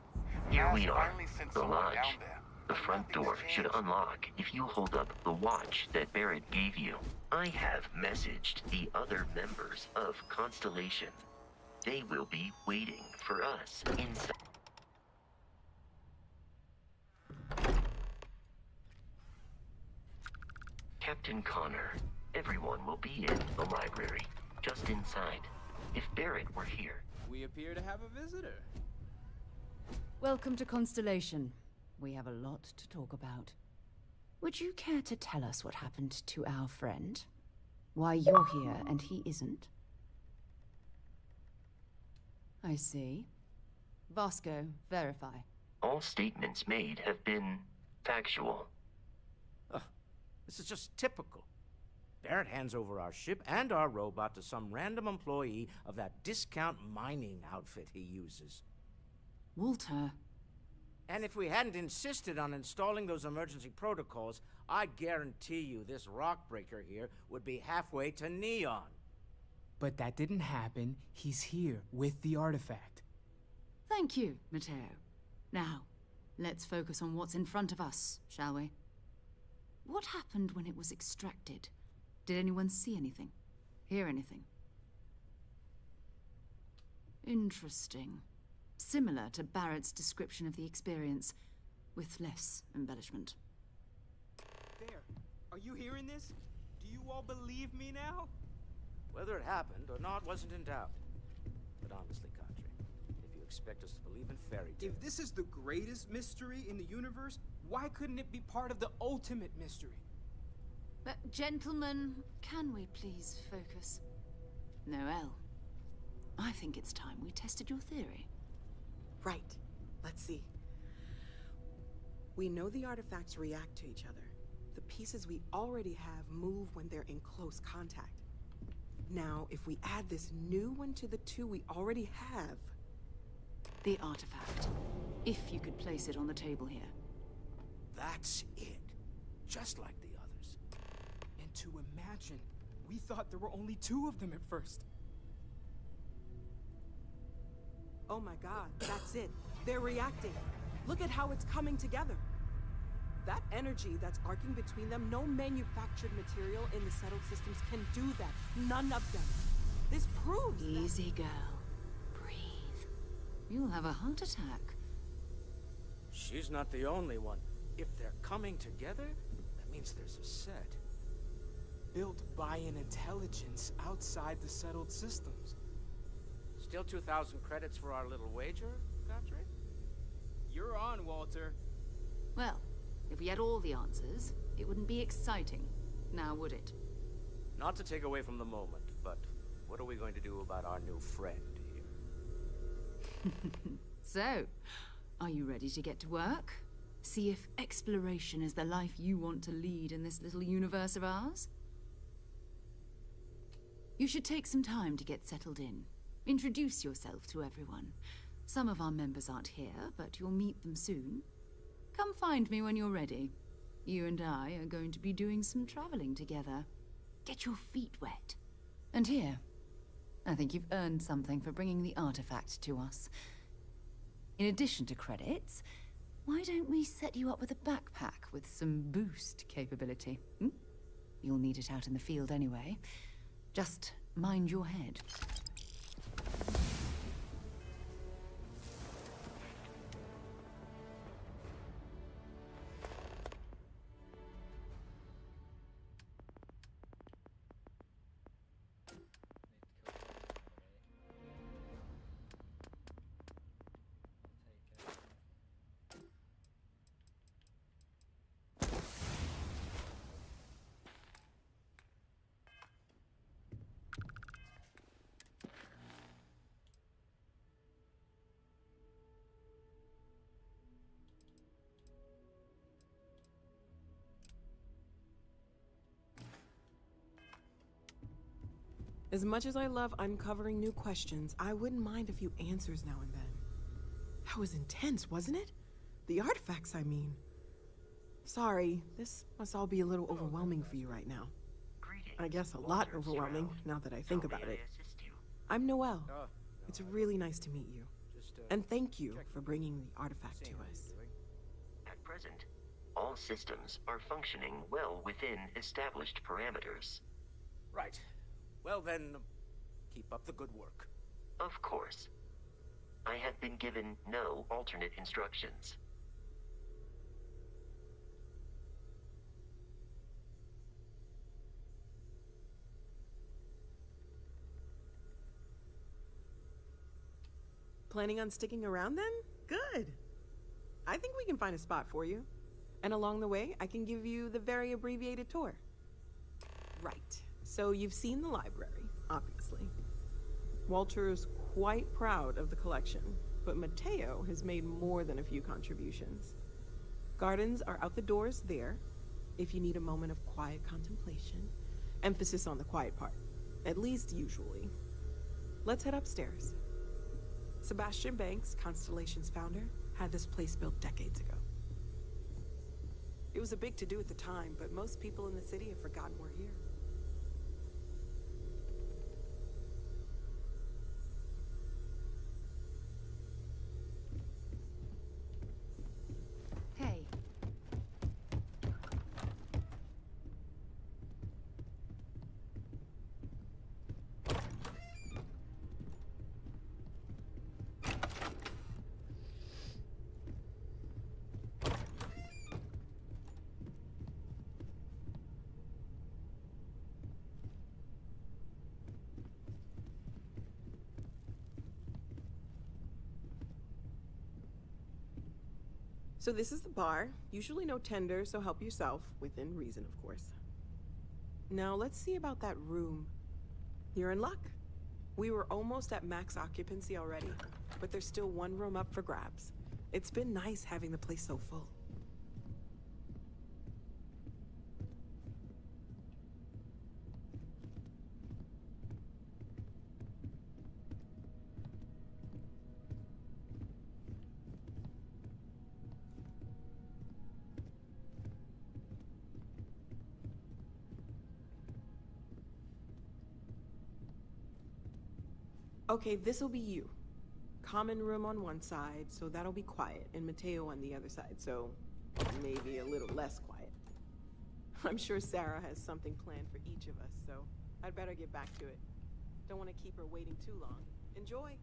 Here we Now, are, finally sent the someone lodge. down there. The front door should unlock if you hold up the watch that Barrett gave you. I have messaged the other members of Constellation. They will be waiting for us inside. Captain Connor, everyone will be in the library, just inside. If Barrett were here... We appear to have a visitor. Welcome to Constellation. We have a lot to talk about. Would you care to tell us what happened to our friend? Why you're here and he isn't? I see. Vasco, verify. All statements made have been factual. This is just typical. Barrett hands over our ship and our robot to some random employee of that discount mining outfit he uses. Walter. And if we hadn't insisted on installing those emergency protocols, I guarantee you this rock breaker here would be halfway to Neon. But that didn't happen. He's here with the artifact. Thank you, Matteo. Now, let's focus on what's in front of us, shall we? What happened when it was extracted? Did anyone see anything? Hear anything? Interesting. Similar to Barrett's description of the experience, with less embellishment. There. Are you hearing this? Do you all believe me now? Whether it happened or not wasn't in doubt. But honestly, Kadri, if you expect us to believe in fairy tales... If this is the greatest mystery in the universe, why couldn't it be part of the ultimate mystery? But gentlemen, can we please focus? Noel, I think it's time we tested your theory. Right. Let's see. We know the artifacts react to each other. The pieces we already have move when they're in close contact. Now, if we add this new one to the two we already have... The artifact. If you could place it on the table here. That's it. Just like the others. And to imagine, we thought there were only 2 of them at first. Oh my god, that's it. They're reacting. Look at how it's coming together. That energy that's arcing between them, no manufactured material in the settled systems can do that. None of them. This proves Easy, girl. Breathe. You'll have a heart attack. She's not the only one. If they're coming together, that means there's a set. Built by an intelligence outside the settled systems. Still 2,000 credits for our little wager, Godfrey? You're on, Walter. Well, if we had all the answers, it wouldn't be exciting, now would it? Not to take away from the moment, but what are we going to do about our new friend here? So, are you ready to get to work? See if exploration is the life you want to lead in this little universe of ours? You should take some time to get settled in. Introduce yourself to everyone. Some of our members aren't here, but you'll meet them soon. Come find me when you're ready. You and I are going to be doing some traveling together. Get your feet wet. And here, I think you've earned something for bringing the artifact to us. In addition to credits, why don't we set you up with a backpack with some boost capability? You'll need it out in the field anyway. Just mind your head. As much as I love uncovering new questions, I wouldn't mind a few answers now and then. That was intense, wasn't it? The artifacts, I mean. Sorry, this must all be a little overwhelming for you right now. I guess a lot overwhelming, now that I think about it. I'm Noelle. It's really nice to meet you. And thank you for bringing the artifact to us. At present, all systems are functioning well within established parameters. Right. Well then, keep up the good work. Of course. I have been given no alternate instructions. Planning on sticking around then? Good. I think we can find a spot for you. And along the way, I can give you the very abbreviated tour. Right. So you've seen the library, obviously. Walter is quite proud of the collection, but Mateo has made more than a few contributions. Gardens are out the doors there, if you need a moment of quiet contemplation. Emphasis on the quiet part, at least usually. Let's head upstairs. Sebastian Banks, Constellation's founder, had this place built decades ago. It was a big to-do at the time, but most people in the city have forgotten we're here. Hey. So this is the bar. Usually no tender, so help yourself, within reason, of course. Now let's see about that room. You're in luck. We were almost at max occupancy already, but there's still one room up for grabs. It's been nice having the place so full. Okay, this'll be you. Common room on one side, so that'll be quiet, and Mateo on the other side, so maybe a little less quiet. I'm sure Sarah has something planned for each of us, so I'd better get back to it. Don't want to keep her waiting too long. Enjoy!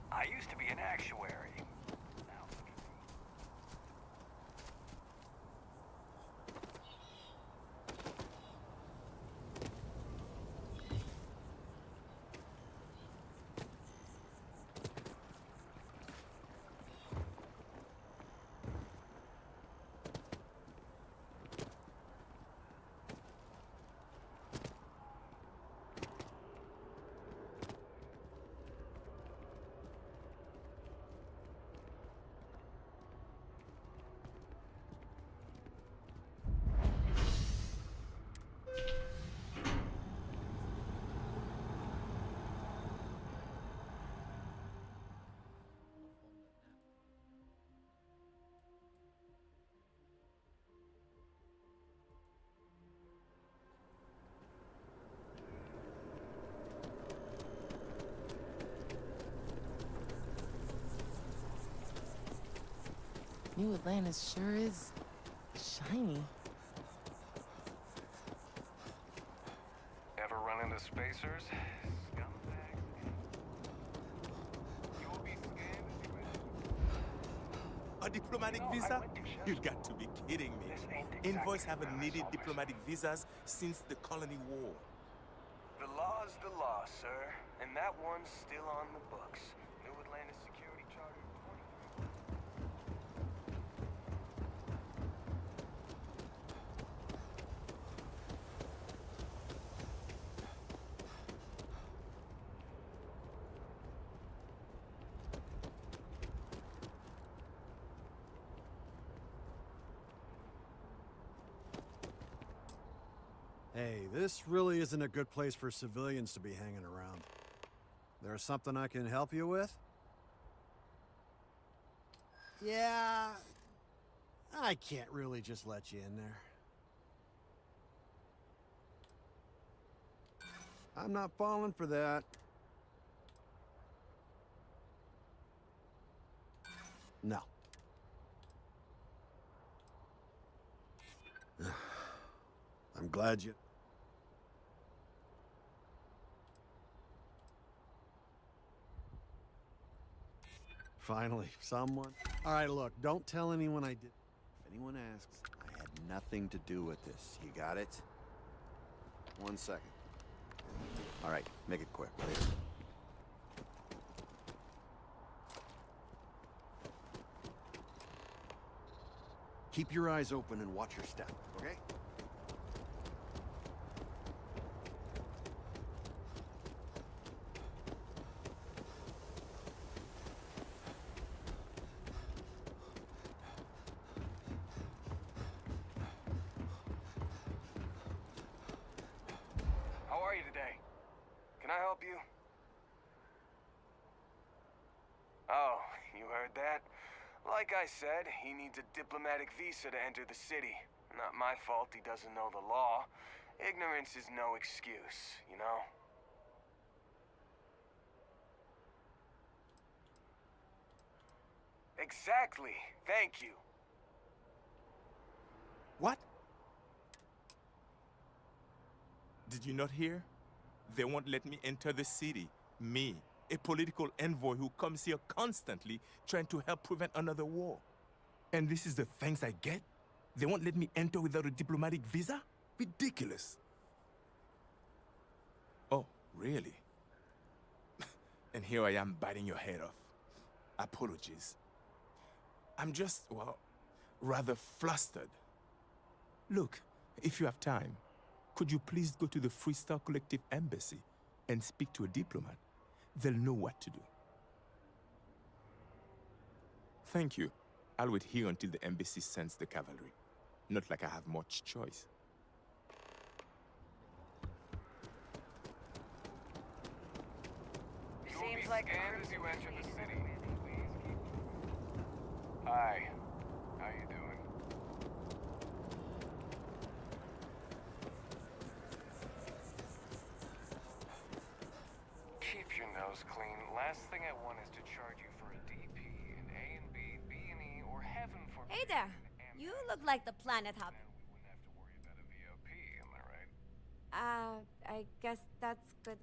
I used to be an actuary. New Atlantis sure is shiny. Ever run into spacers? Scumbags? You will be scammed if you A diplomatic visa? You got to be kidding me. Envoys haven't needed diplomatic visas since the Colony War. The law's the law, sir. And that one's still on the books. New Atlantis Security Charter 23. Hey, this really isn't a good place for civilians to be hanging around. There's something I can help you with? Yeah, I can't really just let you in there. I'm not falling for that. No. I'm glad you... Finally, someone. All right, look, don't tell anyone I did. If anyone asks, I had nothing to do with this. You got it? 1 second. All right, make it quick. Later. Keep your eyes open and watch your step, okay? How are you today? Can I help you? Oh, you heard that? Like I said, he needs a diplomatic visa to enter the city. Not my fault he doesn't know the law. Ignorance is no excuse, you know? Exactly. Thank you. What? Did you not hear? They won't let me enter the city. Me, a political envoy who comes here constantly trying to help prevent another war. And this is the thanks I get? They won't let me enter without a diplomatic visa? Ridiculous. Oh, really? And here I am biting your head off. Apologies. I'm just, well, rather flustered. Look, if you have time, could you please go to the Freestar Collective Embassy and speak to a diplomat? They'll know what to do. Thank you. I'll wait here until the embassy sends the cavalry. Not like I have much choice. Seems like as you enter the city. Hi. How you doing? Keep your nose clean. Last thing I want is to charge you for a DP, an A and B, B and E, or heaven forbid. Hey there. You look like the planet hub. VOP, am I right? I guess that's good.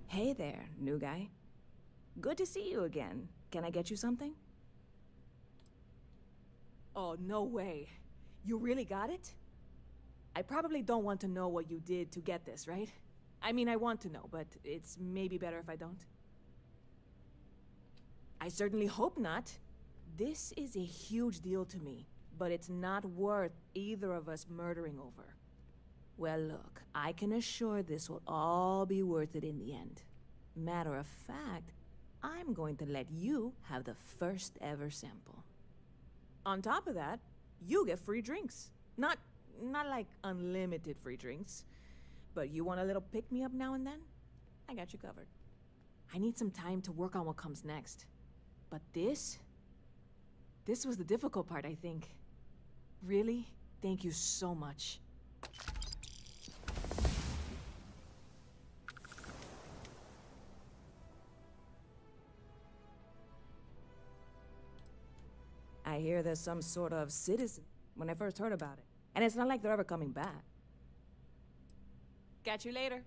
Hey there, new guy. Good to see you again. Can I get you something? Oh, no way. You really got it? I probably don't want to know what you did to get this, right? I mean, I want to know, but it's maybe better if I don't. I certainly hope not. This is a huge deal to me, but it's not worth either of us murdering over. Well, look, I can assure this will all be worth it in the end. Matter of fact, I'm going to let you have the first ever sample. On top of that, you get free drinks. Not like unlimited free drinks, but you want a little pick-me-up now and then? I got you covered. I need some time to work on what comes next. But this was the difficult part, I think. Really, thank you so much. I hear there's some sort of citizen when I first heard about it. And it's not like they're ever coming back. Catch you later.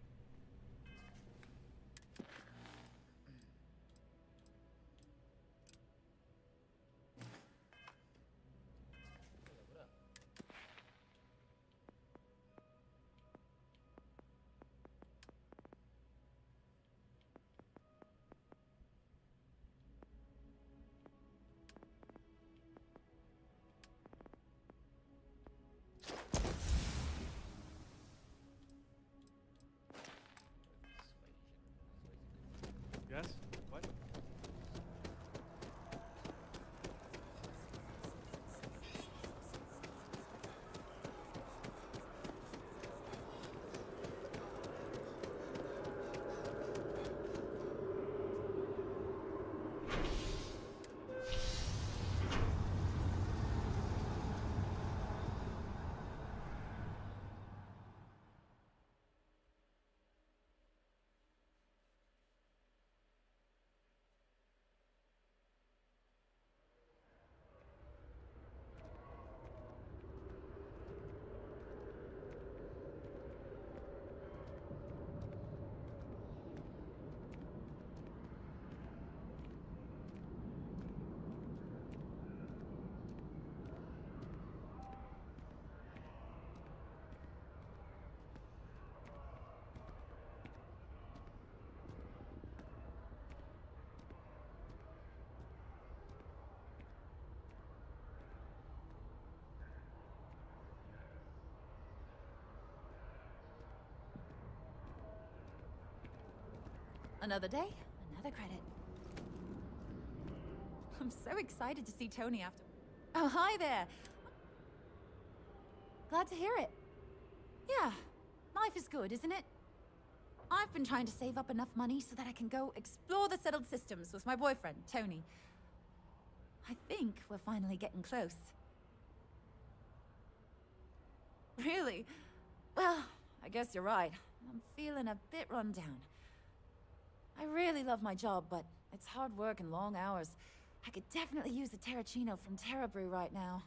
Yes? What? Another day, another credit. I'm so excited to see Tony after. Oh, hi there. Glad to hear it. Yeah, life is good, isn't it? I've been trying to save up enough money so that I can go explore the settled systems with my boyfriend, Tony. I think we're finally getting close. Really? Well, I guess you're right. I'm feeling a bit run down. I really love my job, but It's hard work and long hours. I could definitely use a Terracino from Terra Brew right now.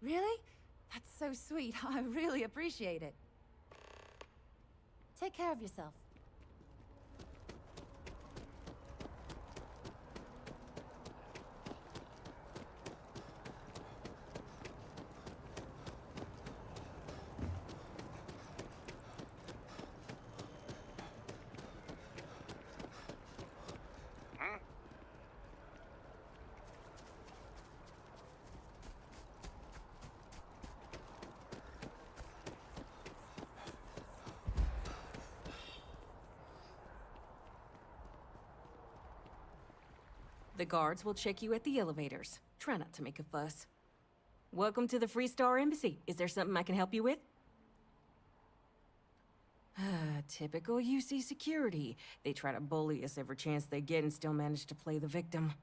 Really? That's so sweet. I really appreciate it. Take care of yourself. The guards will check you at the elevators. Try not to make a fuss. Welcome to the Freestar Embassy. Is there something I can help you with? Typical UC security. They try to bully us every chance they get and still manage to play the victim.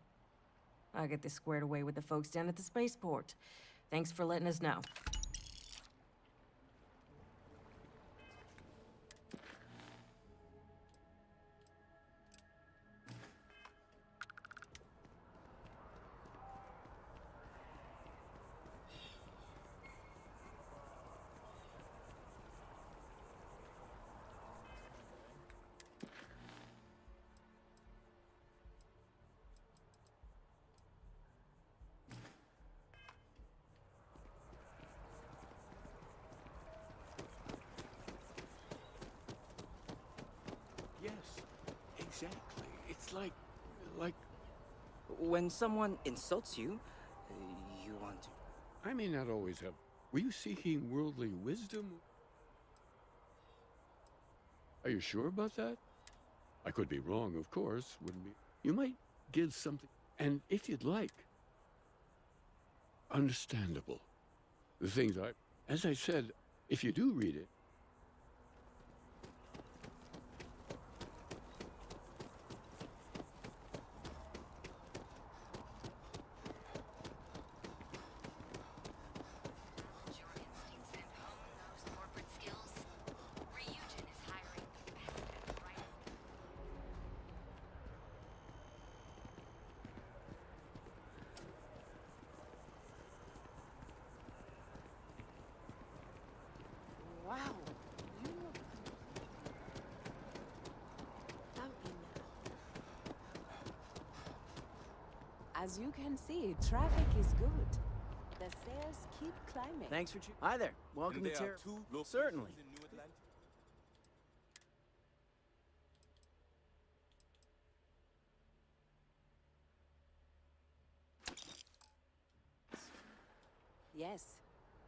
I'll get this squared away with the folks down at the spaceport. Thanks for letting us know. Yes, exactly. It's like... When someone insults you, you want to... I may not always have... Were you seeking worldly wisdom? Are you sure about that? I could be wrong, of course, wouldn't be... You might give something... And if you'd like... Understandable. The things I... As I said, if you do read it... Wow. As you can see, traffic is good. The sales keep climbing. Thanks for Hi there. Welcome to Terra. Certainly. Yes,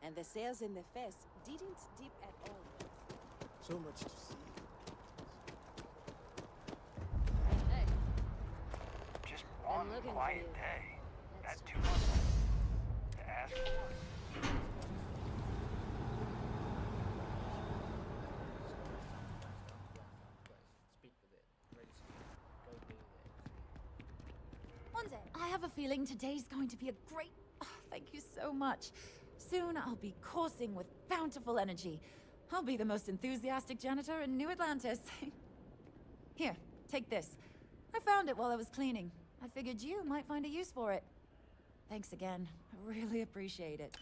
and the sales in the fest didn't dip at all. So much to see. Hey. Just I'm one looking for quiet you. day. That's too much to ask for. One day. I have a feeling today's going to be a great... Oh, thank you so much. Soon I'll be coursing with bountiful energy. I'll be the most enthusiastic janitor in New Atlantis. Here, take this. I found it while I was cleaning. I figured you might find a use for it. Thanks again. I really appreciate it.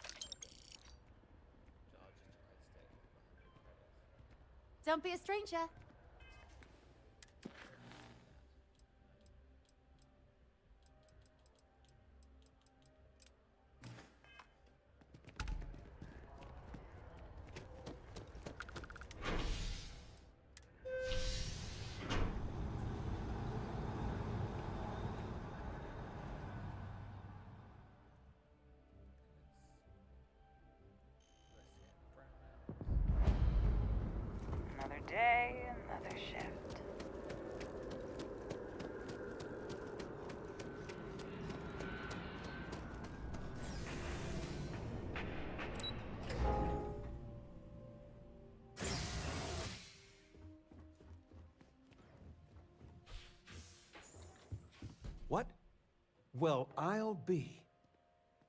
Don't be a stranger. Another day, another shift. What? Well, I'll be.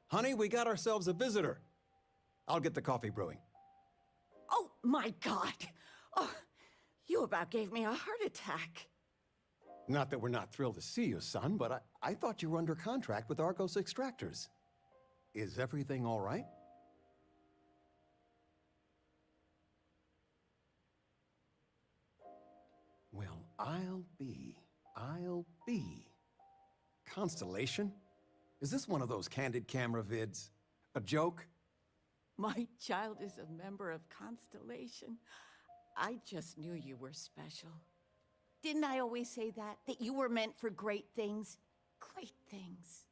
Honey, we got ourselves a visitor. I'll get the coffee brewing. Oh, my God. Oh, you about gave me a heart attack. Not that we're not thrilled to see you, son, but I thought you were under contract with Argos Extractors. Is everything all right? Well, I'll be. Constellation? Is this one of those candid camera vids? A joke? My child is a member of Constellation. I just knew you were special. Didn't I always say that? That you were meant for great things? Great things.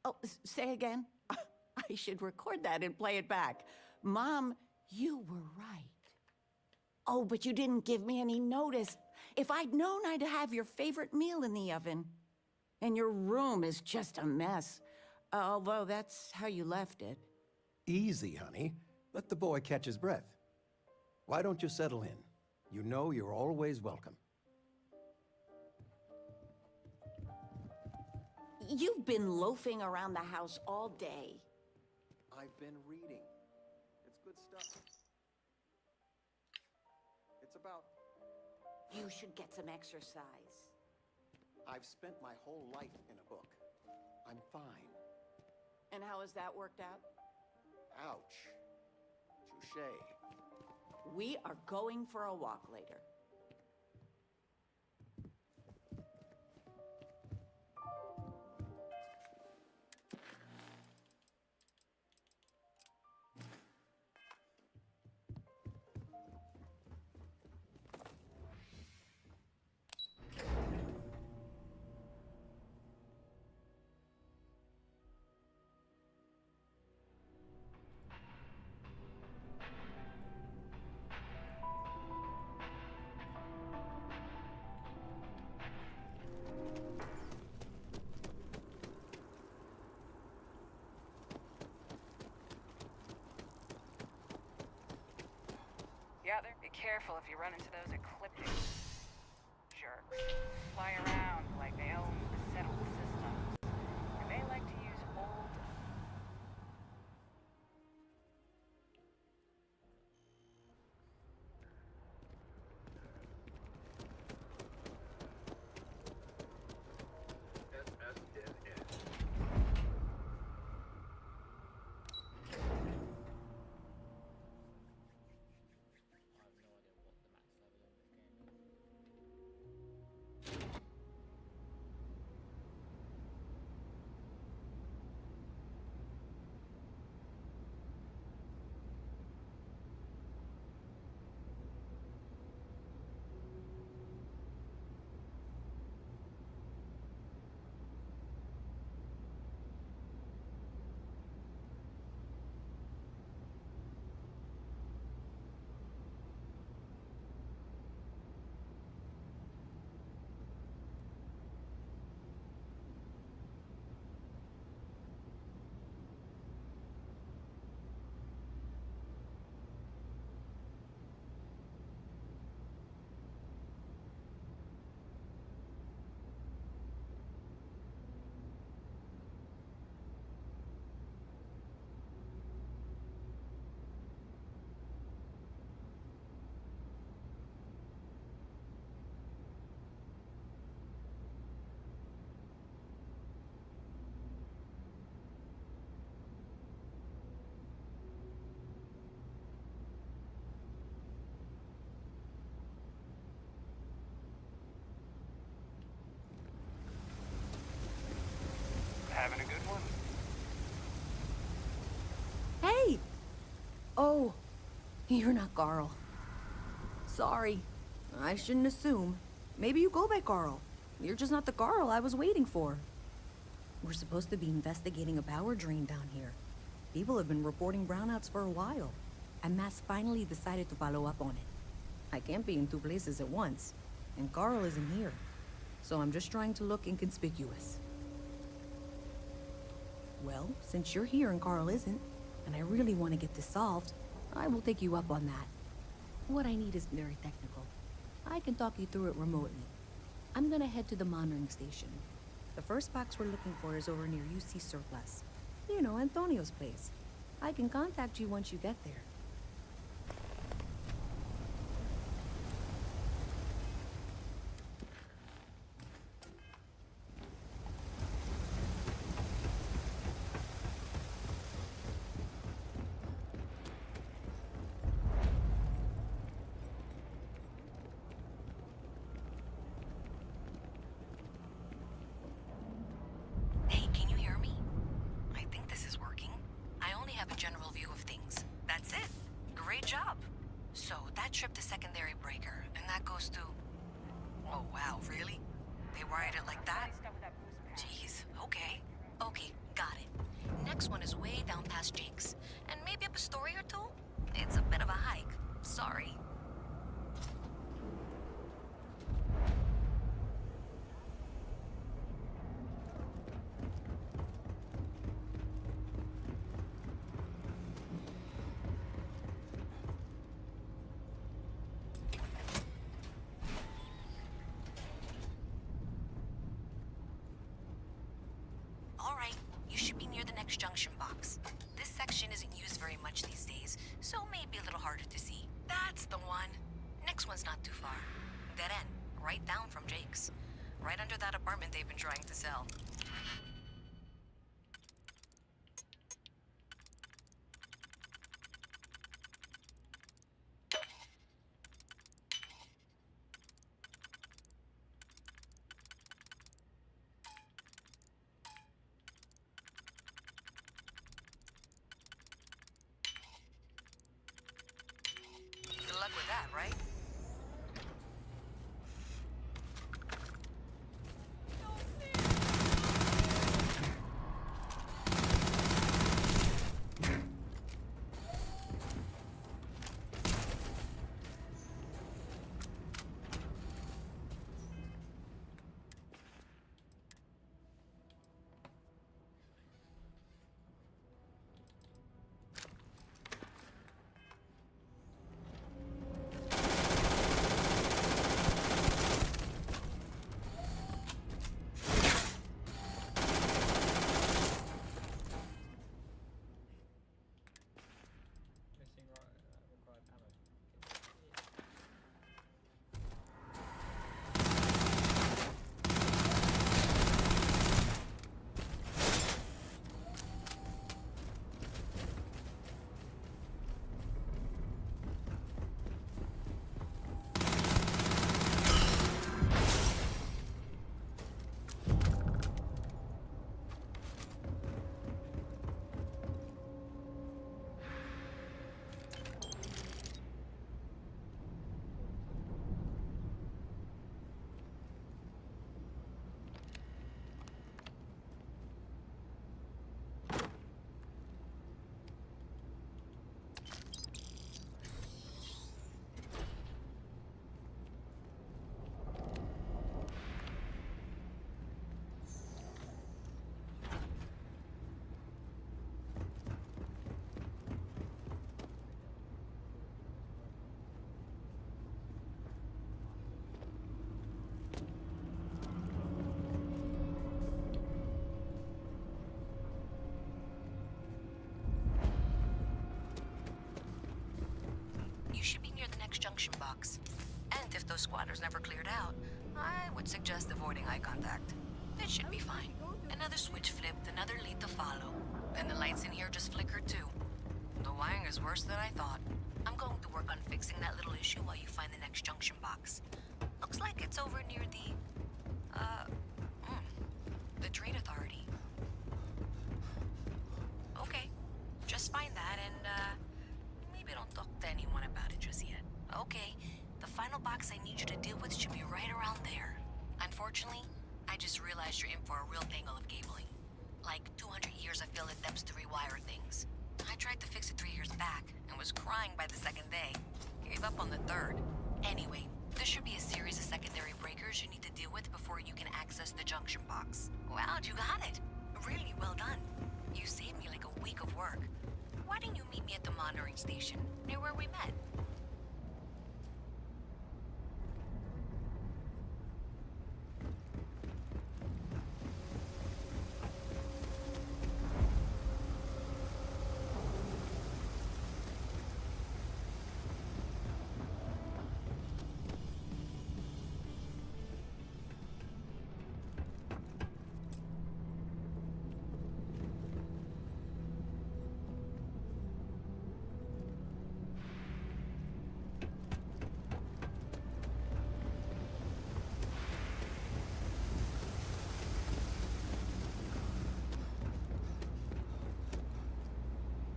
Oh, say again? I should record that and play it back. Mom, you were right. Oh, but you didn't give me any notice. If I'd known, I'd have your favorite meal in the oven. And your room is just a mess. Although that's how you left it. Easy, honey. Let the boy catch his breath. Why don't you settle in? You know you're always welcome. You've been loafing around the house all day. I've been reading. It's good stuff. It's about... You should get some exercise. I've spent my whole life in a book. I'm fine. And how has that worked out? Ouch. Touché. We are going for a walk later. Yeah, be careful if you run into those ecliptic jerks. Fly around like they own the settled systems. And they like to use old... Having a good one? Hey! Oh, you're not Carl. Sorry. I shouldn't assume. Maybe you go by Carl. You're just not the Carl I was waiting for. We're supposed to be investigating a power drain down here. People have been reporting brownouts for a while, and Mass finally decided to follow up on it. I can't be in two places at once, and Carl isn't here. So I'm just trying to look inconspicuous. Well, since you're here and Carl isn't, and I really want to get this solved, I will take you up on that. What I need is very technical. I can talk you through it remotely. I'm gonna head to the monitoring station. The first box we're looking for is over near UC Surplus. You know, Antonio's place. I can contact you once you get there. Hey, can you hear me? I think this is working. I only have a general view of things. That's it. Great job. So, that trip to secondary breaker, and that goes to... Oh, wow, really? They wired it like that? Jeez, okay. Okay, got it. Next one is way down past Jake's. And maybe up a story or two? It's a bit of a hike. Sorry. All right, you should be near the next junction box. This section isn't used very much these days, so maybe a little harder to see. That's the one. Next one's not too far. Dead end, right down from Jake's. Right under that apartment they've been trying to sell. Good luck with that, right? You should be near the next junction box. And if those squatters never cleared out, I would suggest avoiding eye contact. It should be fine. Another switch flipped, another lead to follow. And the lights in here just flickered too. The wiring is worse than I thought. I'm going to work on fixing that little issue while you find the next junction box. Looks like it's over near the Trade Authority. Okay, just find that and, maybe don't talk to anyone about it just yet. Okay, the final box I need you to deal with should be right around there. Unfortunately, I just realized you're in for a real tangle of cabling. Like 200 years of field attempts to rewire things. I tried to fix it 3 years back and was crying by the second day. Gave up on the third. Anyway, there should be a series of secondary breakers you need to deal with before you can access the junction box. Wow, you got it. Really well done. You saved me like a week of work. Why didn't you meet me at the monitoring station, near where we met?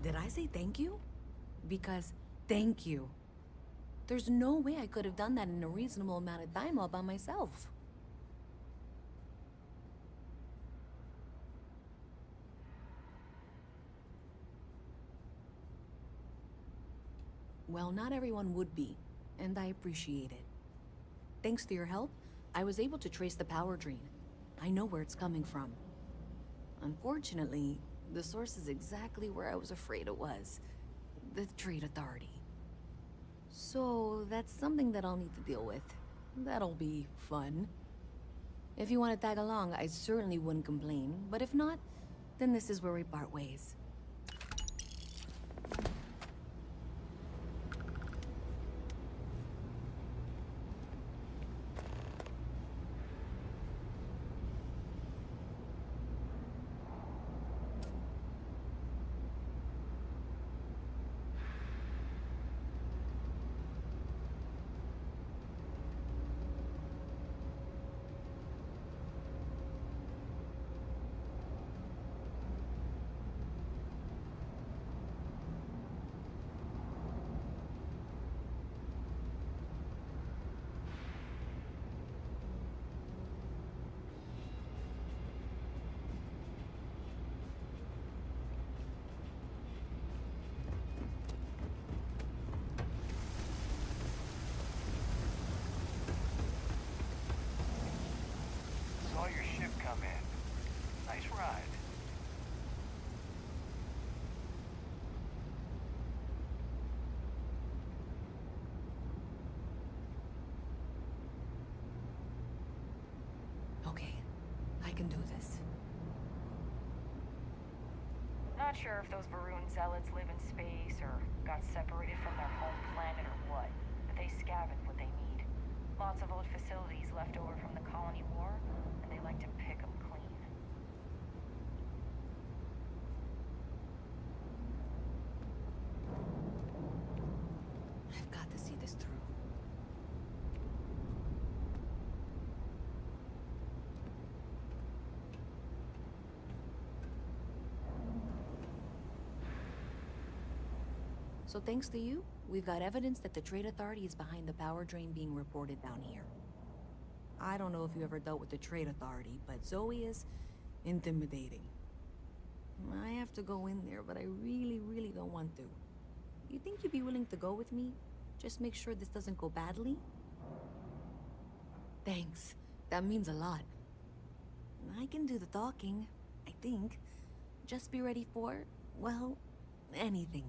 Did I say thank you? Because thank you. There's no way I could have done that in a reasonable amount of time all by myself. Well, not everyone would be, and I appreciate it. Thanks to your help, I was able to trace the power drain. I know where it's coming from. Unfortunately, the source is exactly where I was afraid it was. The Trade Authority. So, that's something that I'll need to deal with. That'll be fun. If you want to tag along, I certainly wouldn't complain, but if not, then this is where we part ways. Saw your ship come in. Nice ride. Okay, I can do this. Not sure if those Varun zealots live in space or got separated from their home planet or what, but they scavenge what they need. Lots of old facilities left over from the colony war, and they like to pick them clean. I've got to see this through. So thanks to you, we've got evidence that the Trade Authority is behind the power drain being reported down here. I don't know if you ever dealt with the Trade Authority, but Zoe is intimidating. I have to go in there, but I really don't want to. You think you'd be willing to go with me? Just make sure this doesn't go badly? Thanks. That means a lot. I can do the talking, I think. Just be ready for, well, anything.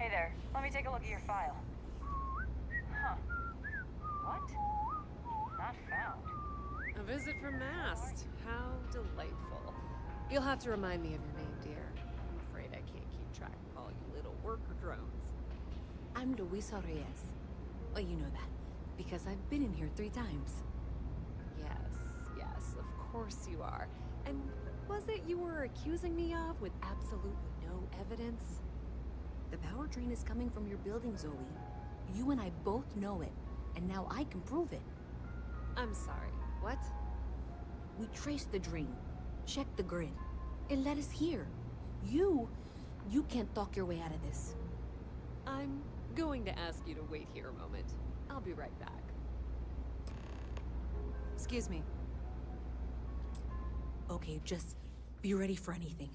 Hey there, let me take a look at your file. Huh. What? Not found. A visit from Mast. How delightful. You'll have to remind me of your name, dear. I'm afraid I can't keep track of all you little worker drones. I'm Luisa Reyes. Oh, you know that, because I've been in here 3 times. Yes, of course you are. And what was it you were accusing me of with absolutely no evidence? The power drain is coming from your building, Zoe. You and I both know it, and now I can prove it. I'm sorry, what? We traced the drain, checked the grid. It led us here. You can't talk your way out of this. I'm going to ask you to wait here a moment. I'll be right back. Excuse me. Okay, just be ready for anything.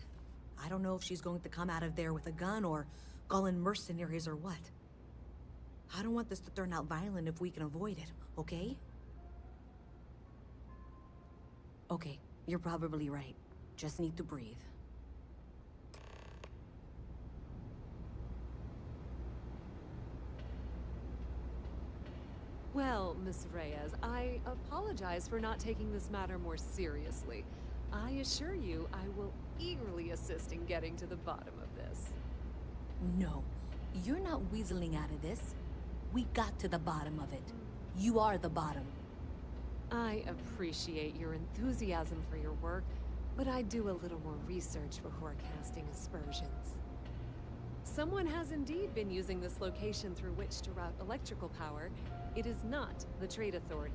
I don't know if she's going to come out of there with a gun or call in mercenaries or what. I don't want this to turn out violent if we can avoid it, okay? Okay, you're probably right. Just need to breathe. Well, Miss Reyes, I apologize for not taking this matter more seriously. I assure you, I will eagerly assist in getting to the bottom of this. No, you're not weaseling out of this. We got to the bottom of it. You are the bottom. I appreciate your enthusiasm for your work, but I do a little more research before casting aspersions. Someone has indeed been using this location through which to route electrical power. It is not the Trade Authority.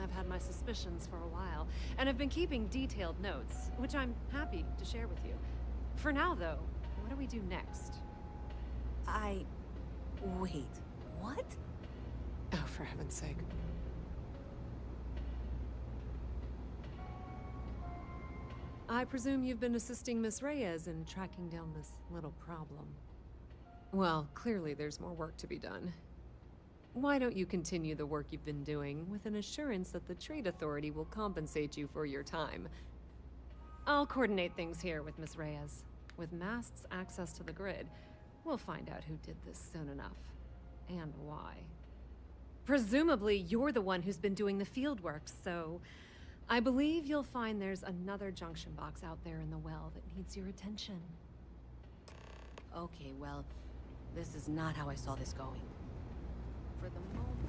I've had my suspicions for a while, and have been keeping detailed notes, which I'm happy to share with you. For now, though, what do we do next? Wait, what? Oh, for heaven's sake. I presume you've been assisting Miss Reyes in tracking down this little problem. Well, clearly there's more work to be done. Why don't you continue the work you've been doing with an assurance that the Trade Authority will compensate you for your time? I'll coordinate things here with Miss Reyes. With Mast's access to the grid, we'll find out who did this soon enough. And why. Presumably, you're the one who's been doing the field work, so I believe you'll find there's another junction box out there in the well that needs your attention. Okay, well, this is not how I saw this going. For the moment...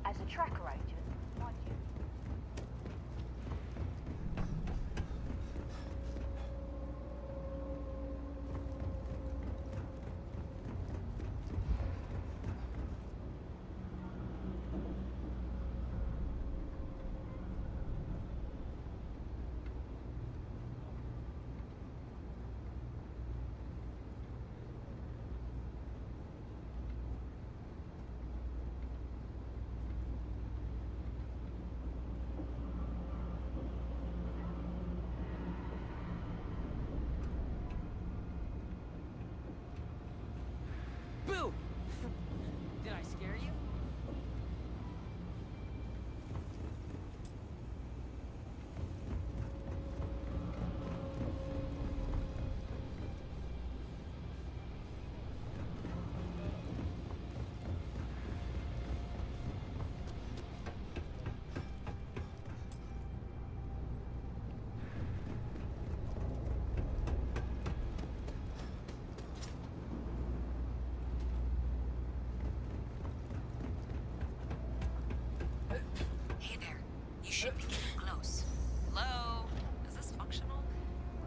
As a tracker agent, mind you. Boo! Did I scare you? Hey there. You should be getting close. Hello? Is this functional?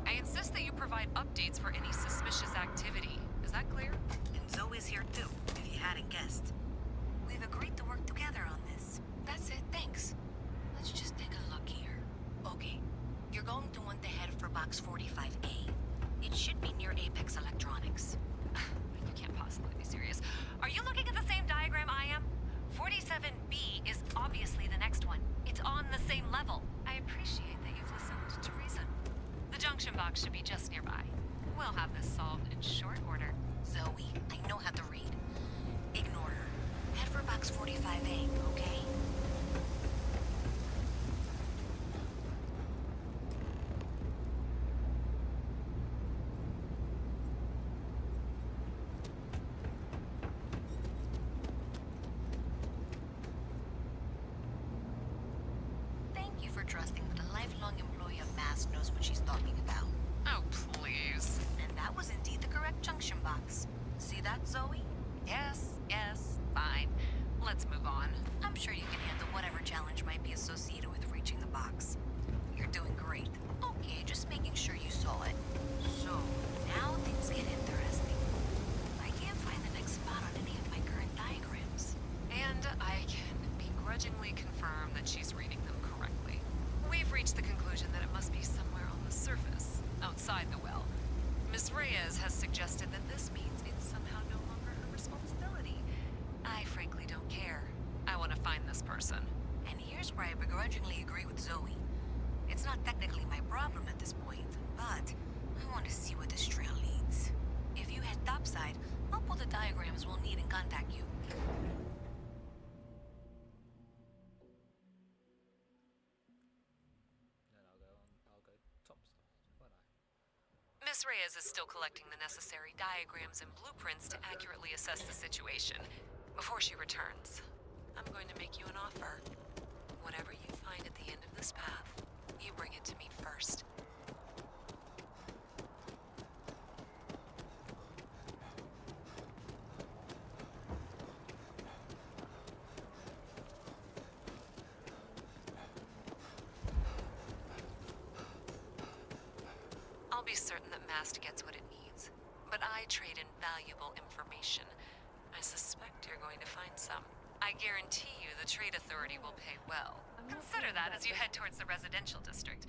I insist that you provide updates for any suspicious activity. Is that clear? And Zoe's here too, if you hadn't guessed. We've agreed to work together on this. That's it, thanks. Let's just take a look here. Okay, you're going to want to head for box 45A. It should be near Apex Electronics. You can't possibly be serious. Are you looking at the same diagram I am? 47B is obviously the next one. It's on the same level. I appreciate that you've listened to reason. The junction box should be just nearby. We'll have this solved in short order. Zoe, I know how to read. Ignore her. Head for box 45A, okay? Thank you for trusting that a lifelong employee of Mass knows what she's talking about. Oh, please. And that was indeed the correct junction box. See that, Zoe? Yes, fine. Let's move on. I'm sure you can handle whatever challenge might be associated with reaching the box. You're doing great. Okay, just making sure you saw it. So, now things get interesting. I can't find the next spot on any of my current diagrams. And I can begrudgingly confirm that she's reading them correctly. We've reached the conclusion that it must be somewhere on the surface, outside the well. Miss Reyes has suggested that this means it's somehow no longer her responsibility. I frankly don't care. I want to find this person. And here's where I begrudgingly agree with Zoe. It's not technically my problem at this point, but I want to see where this trail leads. If you head topside, I'll pull the diagrams we'll need and contact you. Miss Reyes is still collecting the necessary diagrams and blueprints to accurately assess the situation. Before she returns, I'm going to make you an offer. Whatever you find at the end of this path, you bring it to me first. I'll be certain that Mast gets what it needs, but I trade in valuable information. I suspect you're going to find some. I guarantee you the Trade Authority will pay well. Consider that as you head towards the residential district.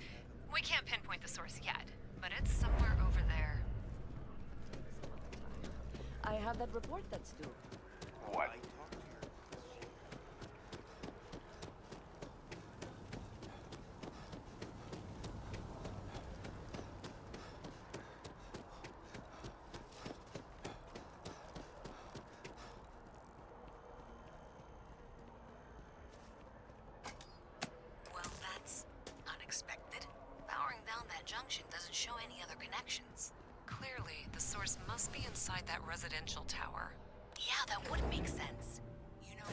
We can't pinpoint the source yet, but it's somewhere over there. I have that report that's due. What? Well, that's unexpected. Powering down that junction doesn't show any other connections. Clearly, the source must be inside that residential tower. Yeah, that would make sense. You know...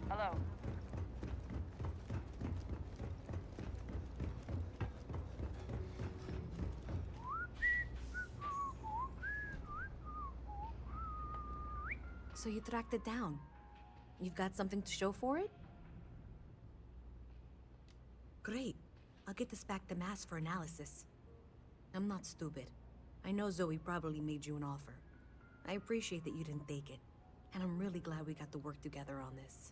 Hello. So you tracked it down. You've got something to show for it? Great. I'll get this back to Mass for analysis. I'm not stupid. I know Zoe probably made you an offer. I appreciate that you didn't take it. And I'm really glad we got to work together on this.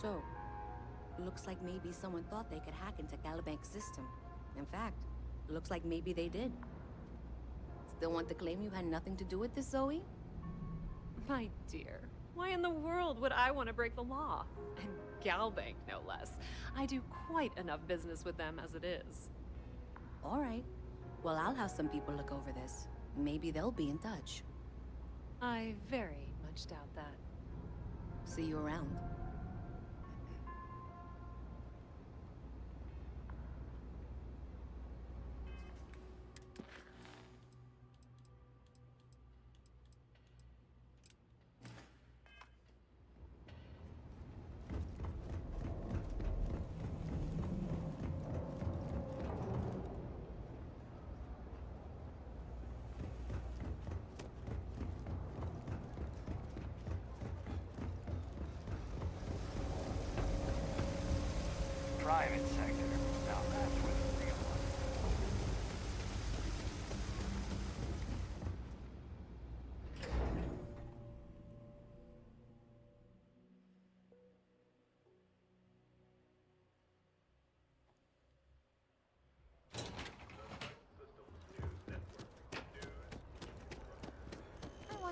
So, looks like maybe someone thought they could hack into Calibank's system. In fact, looks like maybe they did. Still want to claim you had nothing to do with this, Zoe? My dear, why in the world would I want to break the law? And Galbank, no less. I do quite enough business with them as it is. All right. Well, I'll have some people look over this. Maybe they'll be in touch. I very much doubt that. See you around.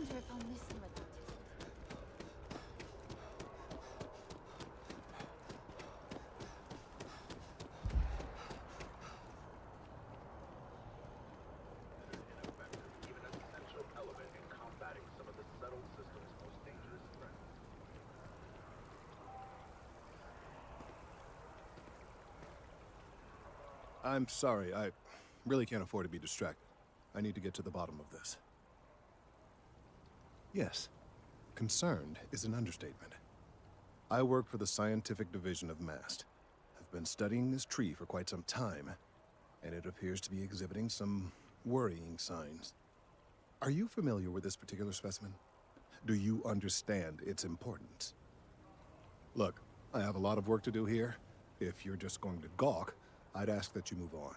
wonder if I'll miss him at that. I'm sorry, I really can't afford to be distracted. I need to get to the bottom of this. Yes, concerned is an understatement. I work for the scientific division of MAST. I've been studying this tree for quite some time, and it appears to be exhibiting some worrying signs. Are you familiar with this particular specimen? Do you understand its importance? Look, I have a lot of work to do here. If you're just going to gawk, I'd ask that you move on.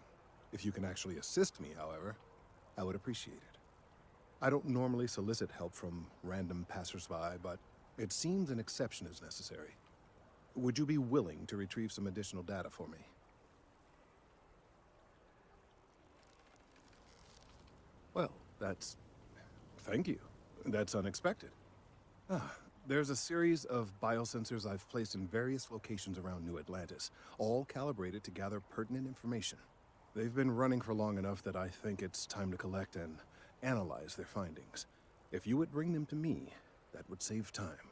If you can actually assist me, however, I would appreciate it. I don't normally solicit help from random passersby, but it seems an exception is necessary. Would you be willing to retrieve some additional data for me? Well, thank you. That's unexpected. There's a series of biosensors I've placed in various locations around New Atlantis, all calibrated to gather pertinent information. They've been running for long enough that I think it's time to collect and analyze their findings. If you would bring them to me, that would save time.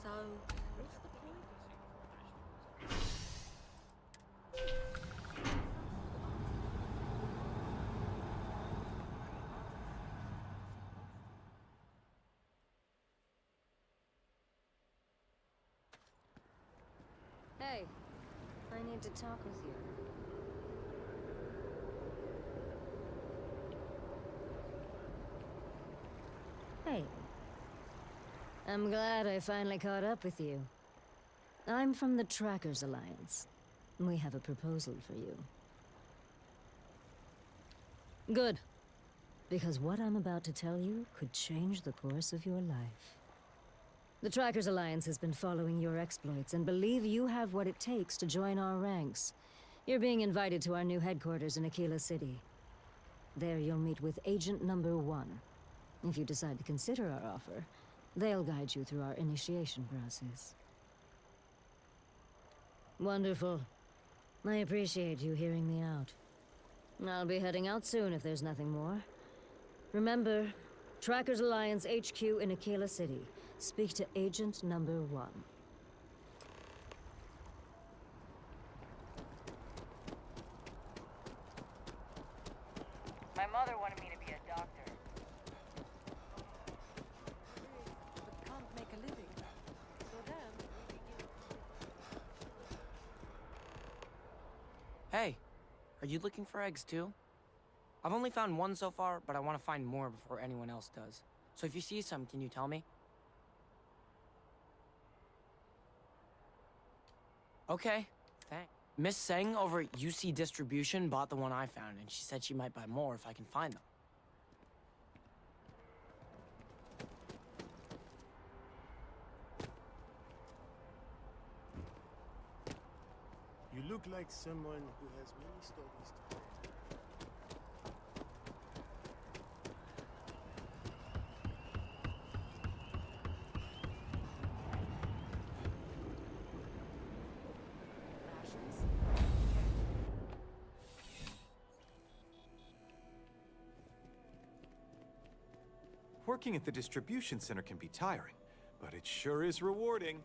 So, what's the point? Hey, I need to talk with you. Hey. I'm glad I finally caught up with you. I'm from the Trackers Alliance. We have a proposal for you. Good. Because what I'm about to tell you could change the course of your life. The Trackers Alliance has been following your exploits and believe you have what it takes to join our ranks. You're being invited to our new headquarters in Aquila City. There you'll meet with Agent Number 1. If you decide to consider our offer, they'll guide you through our initiation process. Wonderful. I appreciate you hearing me out. I'll be heading out soon if there's nothing more. Remember, Trackers Alliance HQ in Aquila City. Speak to Agent Number 1. My mother wanted me to be a doctor. But can't make a living. So then we begin. Hey, are you looking for eggs too? I've only found one so far, but I want to find more before anyone else does. So if you see some, can you tell me? Okay, thanks. Miss Seng over at UC Distribution bought the one I found, and she said she might buy more if I can find them. You look like someone who has many stories to tell. Working at the distribution center can be tiring, but it sure is rewarding.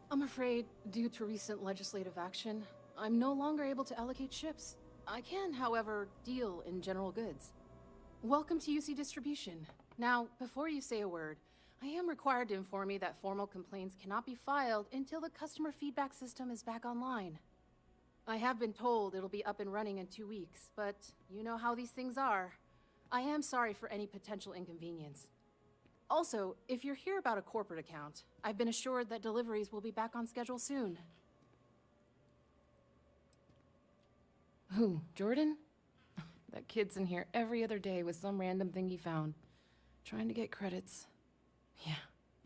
I'm afraid, due to recent legislative action, I'm no longer able to allocate ships. I can, however, deal in general goods. Welcome to UC Distribution. Now, before you say a word, I am required to inform you that formal complaints cannot be filed until the customer feedback system is back online. I have been told it'll be up and running in 2 weeks, but you know how these things are. I am sorry for any potential inconvenience. Also, if you're here about a corporate account, I've been assured that deliveries will be back on schedule soon. Who, Jordan? That kid's in here every other day with some random thing he found, trying to get credits. Yeah,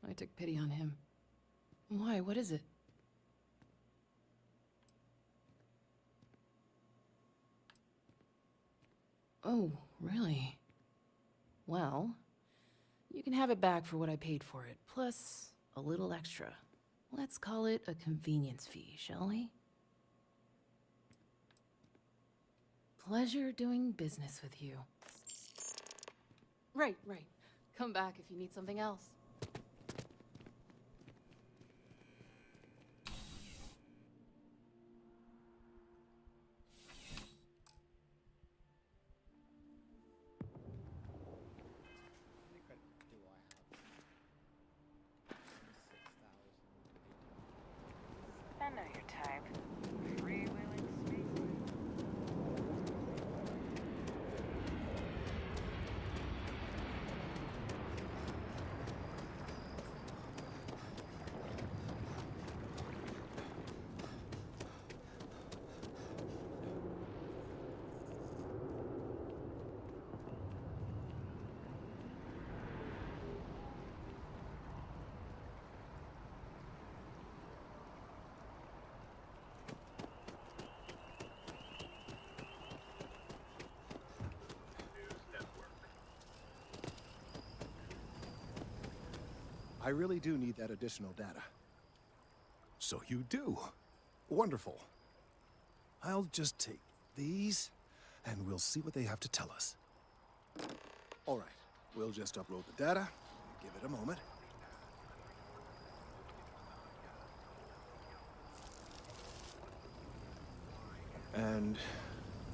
I took pity on him. Why, what is it? Oh, really? Well, you can have it back for what I paid for it, plus a little extra. Let's call it a convenience fee, shall we? Pleasure doing business with you. Right. Come back if you need something else. I know your type. Freewheeling space. I really do need that additional data. So you do. Wonderful. I'll just take these, and we'll see what they have to tell us. All right, we'll just upload the data. Give it a moment. And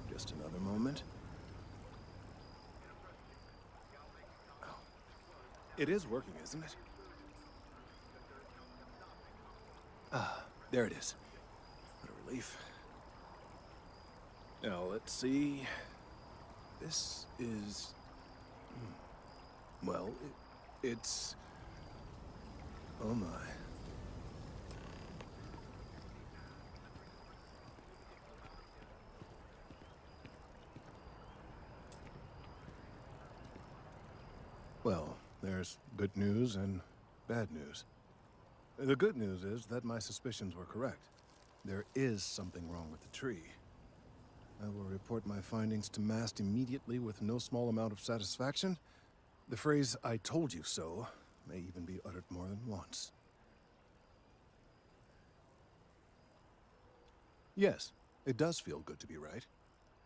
just another moment. Oh. It is working, isn't it? Ah, there it is. What a relief. Now, let's see. This is... Well, it's... Oh my. Well, there's good news and bad news. The good news is that my suspicions were correct. There is something wrong with the tree. I will report my findings to Mast immediately with no small amount of satisfaction. The phrase, "I told you so," may even be uttered more than once. Yes, it does feel good to be right,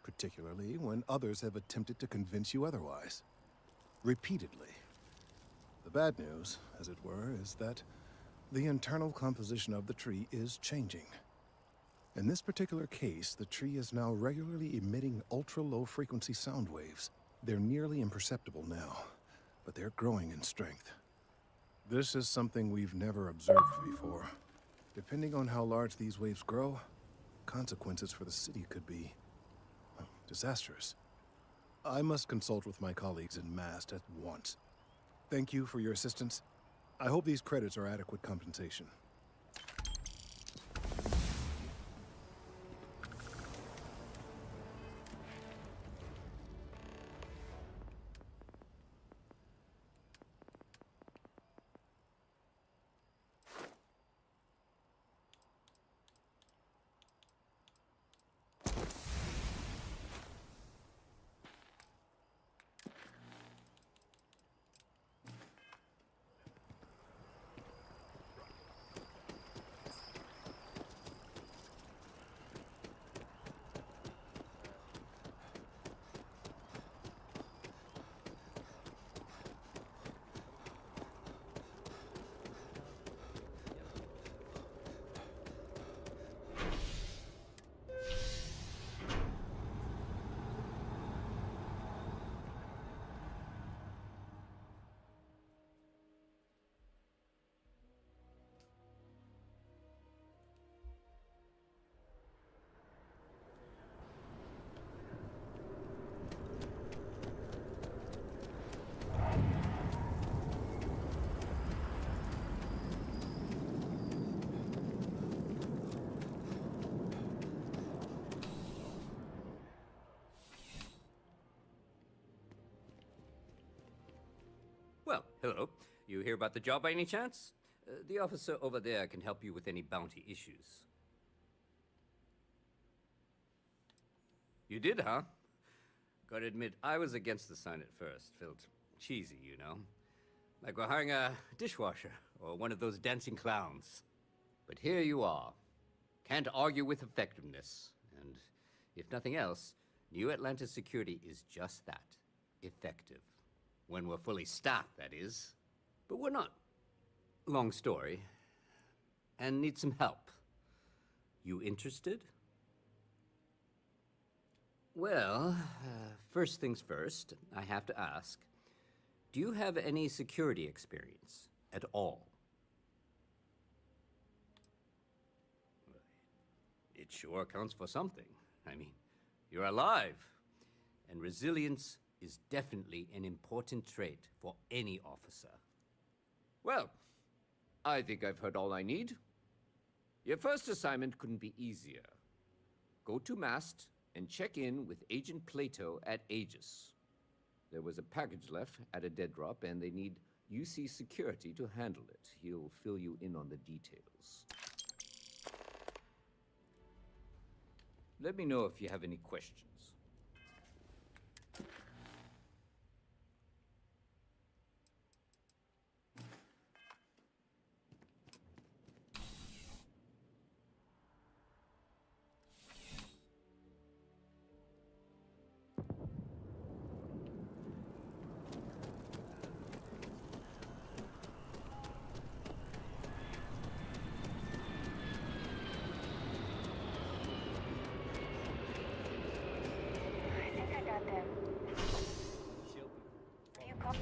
particularly when others have attempted to convince you otherwise. Repeatedly. The bad news, as it were, is that the internal composition of the tree is changing. In this particular case, the tree is now regularly emitting ultra-low frequency sound waves. They're nearly imperceptible now, but they're growing in strength. This is something we've never observed before. Depending on how large these waves grow, consequences for the city could be, well, disastrous. I must consult with my colleagues in Mast at once. Thank you for your assistance. I hope these credits are adequate compensation. Well, hello. You hear about the job by any chance? The officer over there can help you with any bounty issues. You did, huh? Gotta admit, I was against the sign at first. Felt cheesy, you know? Like we're hiring a dishwasher or one of those dancing clowns. But here you are. Can't argue with effectiveness. And if nothing else, New Atlantis security is just that. Effective. When we're fully staffed, that is. But we're not. Long story. And need some help. You interested? Well, first things first, I have to ask, do you have any security experience at all? It sure counts for something. I mean, you're alive. And resilience is definitely an important trait for any officer. Well, I think I've heard all I need. Your first assignment couldn't be easier. Go to Mast and check in with Agent Plato at Aegis. There was a package left at a dead drop, and they need UC security to handle it. He'll fill you in on the details. Let me know if you have any questions. I think I got them. You come.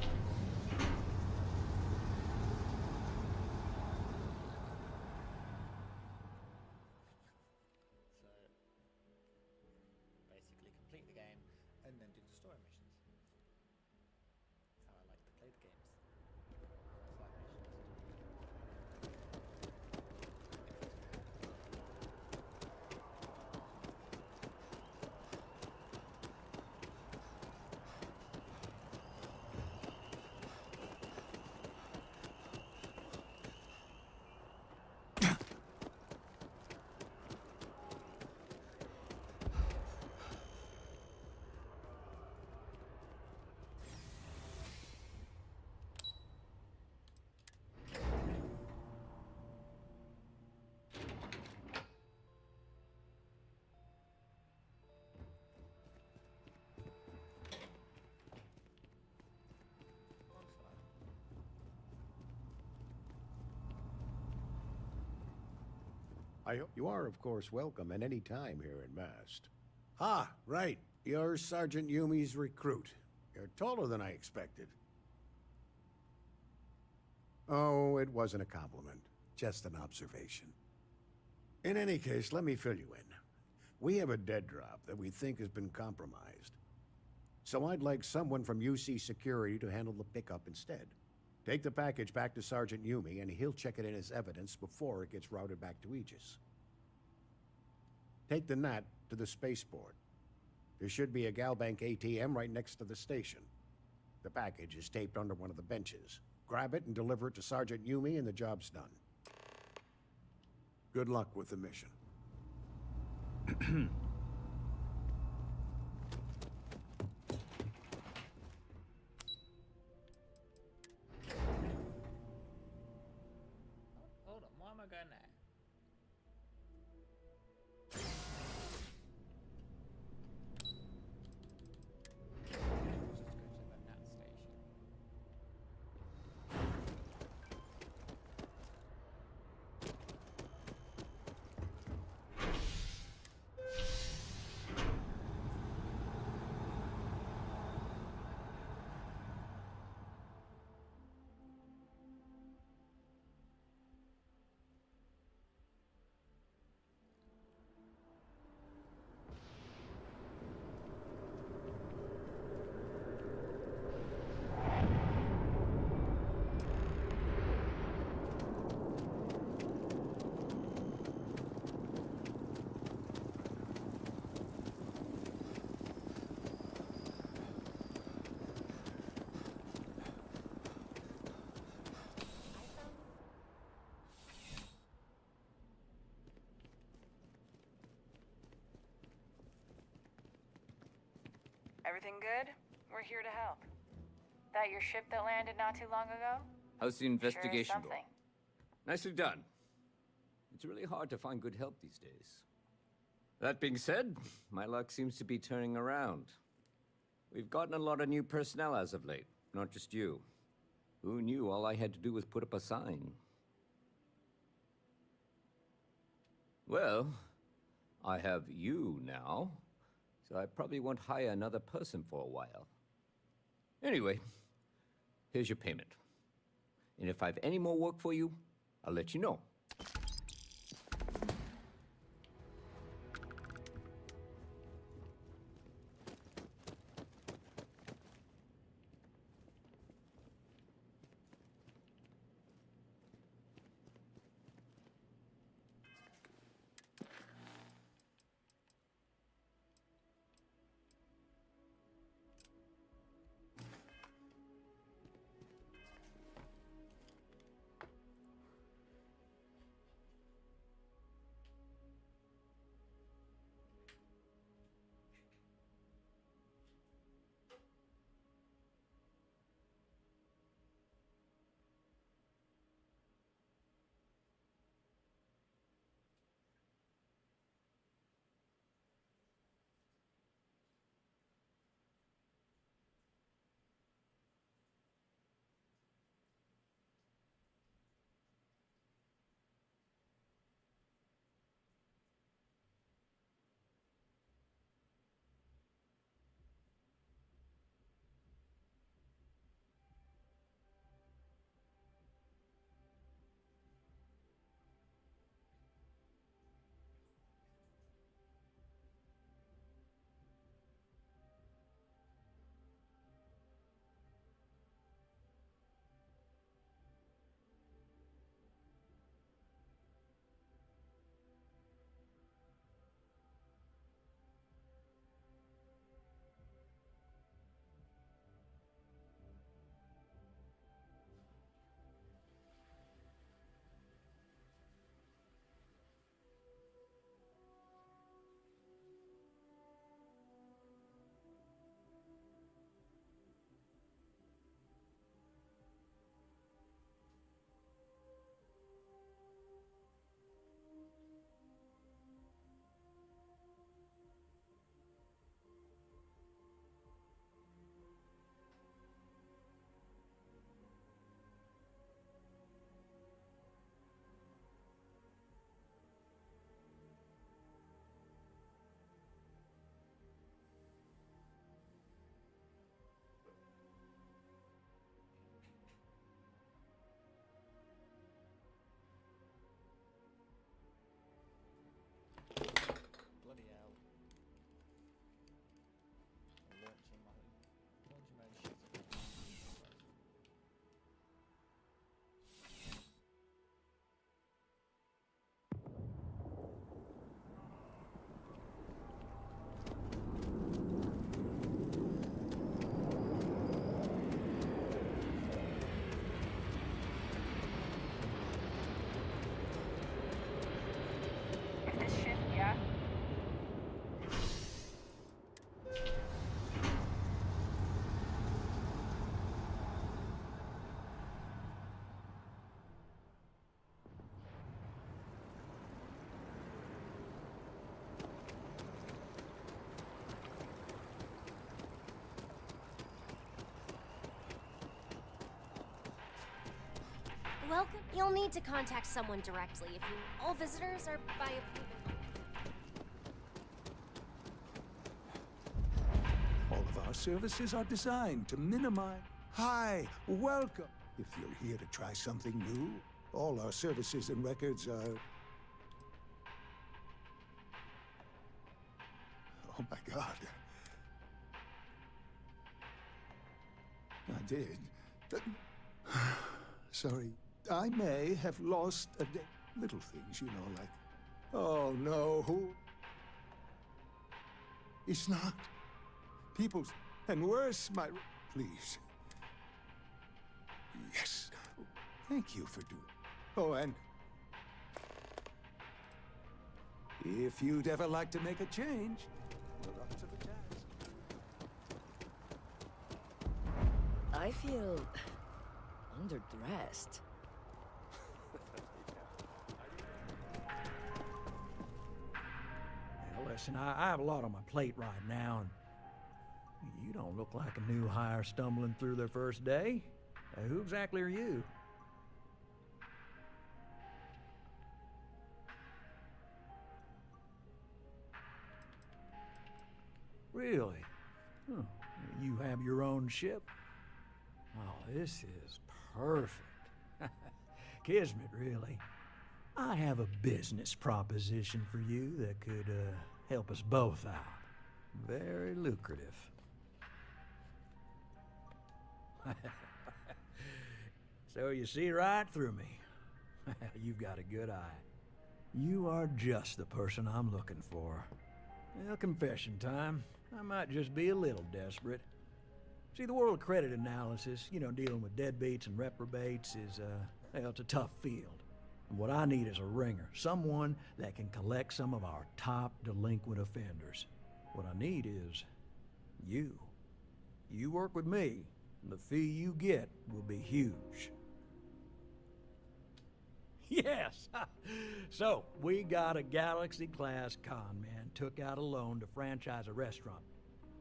Basically complete the game and then do the story missions. That's how I like to play the games. Side missions. You are, of course, welcome at any time here in Mast. Ah, right. You're Sergeant Yumi's recruit. You're taller than I expected. Oh, it wasn't a compliment. Just an observation. In any case, let me fill you in. We have a dead drop that we think has been compromised. So I'd like someone from UC Security to handle the pickup instead. Take the package back to Sergeant Yumi, and he'll check it in as evidence before it gets routed back to Aegis. Take the Nat to the spaceport. There should be a Galbank ATM right next to the station. The package is taped under one of the benches. Grab it and deliver it to Sergeant Yumi, and the job's done. Good luck with the mission. Hold on, why am I going there? Everything good? We're here to help. That your ship that landed not too long ago? How's the investigation going? something. Nicely done. It's really hard to find good help these days. That being said, my luck seems to be turning around. We've gotten a lot of new personnel as of late, not just you. Who knew all I had to do was put up a sign? Well, I have you now, so I probably won't hire another person for a while. Anyway, here's your payment. And if I have any more work for you, I'll let you know. Welcome. You'll need to contact someone directly if you. All visitors are by appointment. All of our services are designed to minimize. Hi, welcome. If you're here to try something new, all our services and records are. Oh my God. I did. Sorry. I may have lost a day. Little things, you know, like. Oh no, who? It's not. People's. And worse, my. Please. Yes. Thank you for doing. Oh, and. If you'd ever like to make a change, we're up to the task. I feel underdressed. Now, listen, I have a lot on my plate right now, and you don't look like a new hire stumbling through their first day. Who exactly are you? Really? Huh. You have your own ship? Oh, this is perfect. Kismet, really. I have a business proposition for you that could help us both out. Very lucrative. So you see right through me. You've got a good eye. You are just the person I'm looking for. Well, confession time. I might just be a little desperate. See, the world of credit analysis, you know, dealing with deadbeats and reprobates is, well, it's a tough field. And what I need is a ringer, someone that can collect some of our top delinquent offenders. What I need is you. You work with me, and the fee you get will be huge. Yes! So, we got a Galaxy-class con man took out a loan to franchise a restaurant.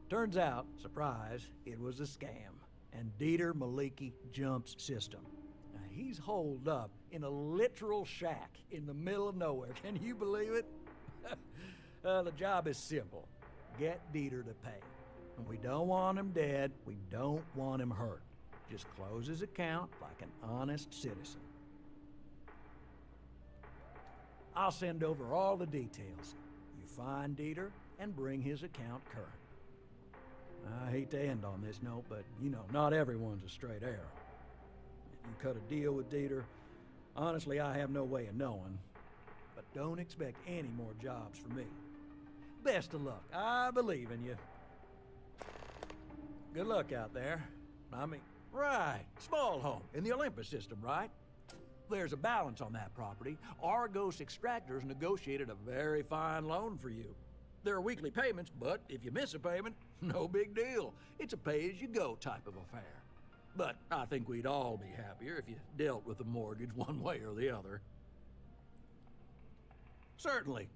Turns out, surprise, it was a scam. And Dieter Maliki Jump's system. Now, he's holed up in a literal shack in the middle of nowhere. Can you believe it? The job is simple. Get Dieter to pay. And we don't want him dead. We don't want him hurt. Just close his account like an honest citizen. I'll send over all the details. You find Dieter and bring his account current. I hate to end on this note, but, you know, not everyone's a straight arrow. If you cut a deal with Dieter, honestly, I have no way of knowing. But don't expect any more jobs from me. Best of luck. I believe in you. Good luck out there. I mean, right, small home in the Olympus system, right? There's a balance on that property. Argos Extractors negotiated a very fine loan for you. There are weekly payments, but if you miss a payment, no big deal. It's a pay-as-you-go type of affair. But I think we'd all be happier if you dealt with the mortgage one way or the other. Certainly.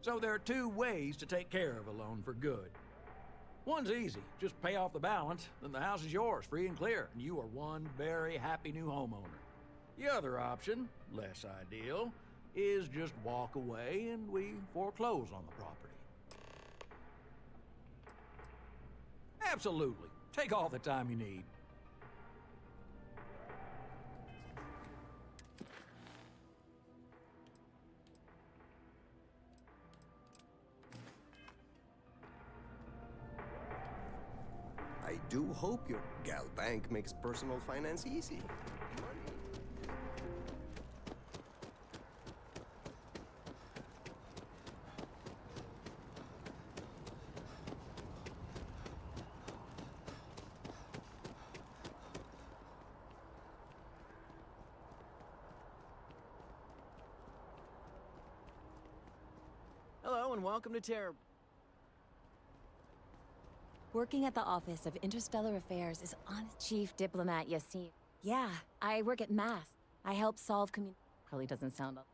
So there are two ways to take care of a loan for good. One's easy. Just pay off the balance, then the house is yours, free and clear, and you are one very happy new homeowner. The other option, less ideal, is just walk away and we foreclose on the property. Absolutely. Take all the time you need. I do hope your gal bank makes personal finance easy. Hello and welcome to Terra. Working at the Office of Interstellar Affairs is on Chief Diplomat Yassine. Yeah, I work at MASS. I help solve Probably doesn't sound up.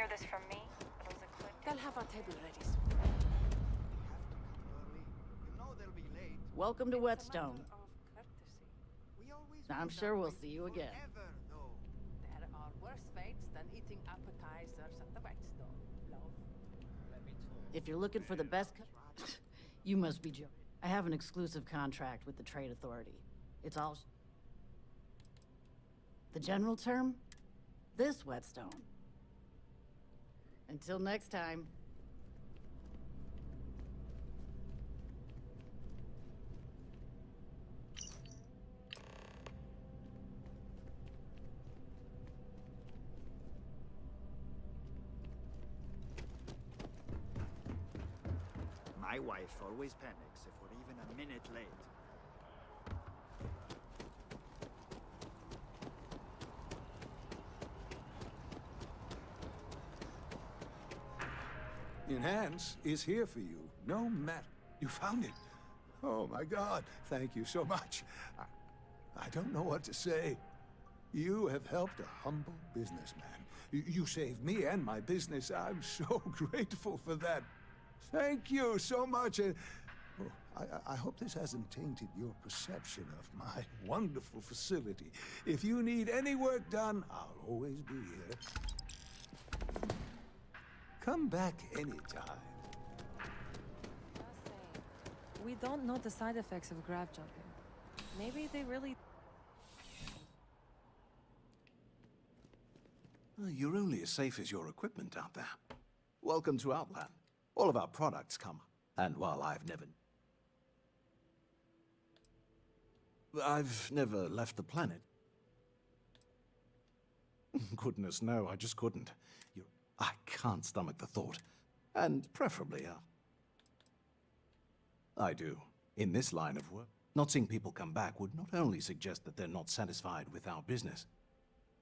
hear this from me, but it was a clip. They'll have our table ready. Welcome to Whetstone. I'm sure we'll see you again. There are worse fates than eating appetizers at the Whetstone, love. If you're looking for the best, you must be joking. I have an exclusive contract with the Trade Authority. It's all. The general term? This Whetstone. Until next time. My wife always panics if we're even a minute late. Enhance is here for you, no matter. You found it. Oh my God, thank you so much. I don't know what to say. You have helped a humble businessman. You saved me and my business. I'm so grateful for that. Thank you so much. I hope this hasn't tainted your perception of my wonderful facility. If you need any work done, I'll always be here. Come back anytime. We don't know the side effects of grab jumping. Maybe they really... You're only as safe as your equipment out there. Welcome to Outland. All of our products come. And while I've never left the planet. Goodness, no, I just couldn't. I can't stomach the thought. And preferably, I do. In this line of work, not seeing people come back would not only suggest that they're not satisfied with our business,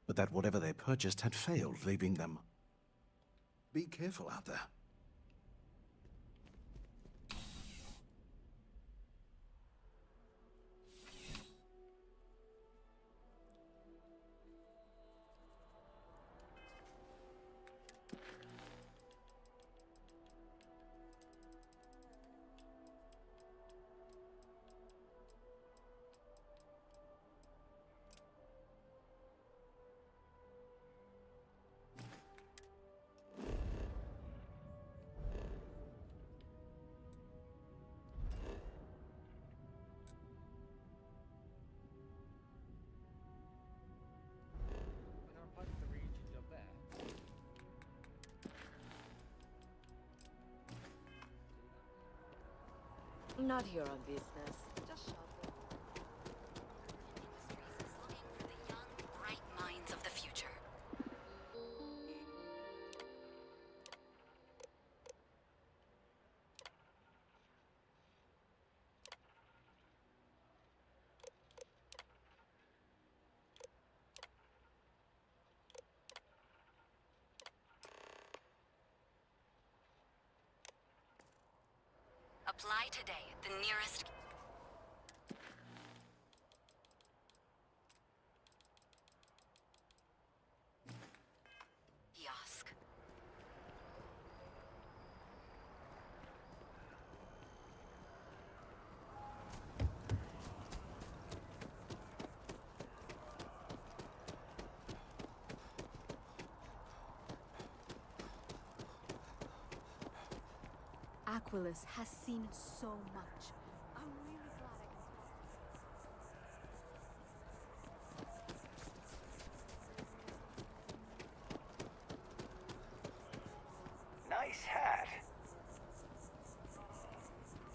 but that whatever they purchased had failed, leaving them. Be careful out there. Not here on business. Just shopping. Looking for the young, bright minds of the future. Apply today at the nearest... kiosk. Aquilus has seen so much. I'm really glad Nice hat.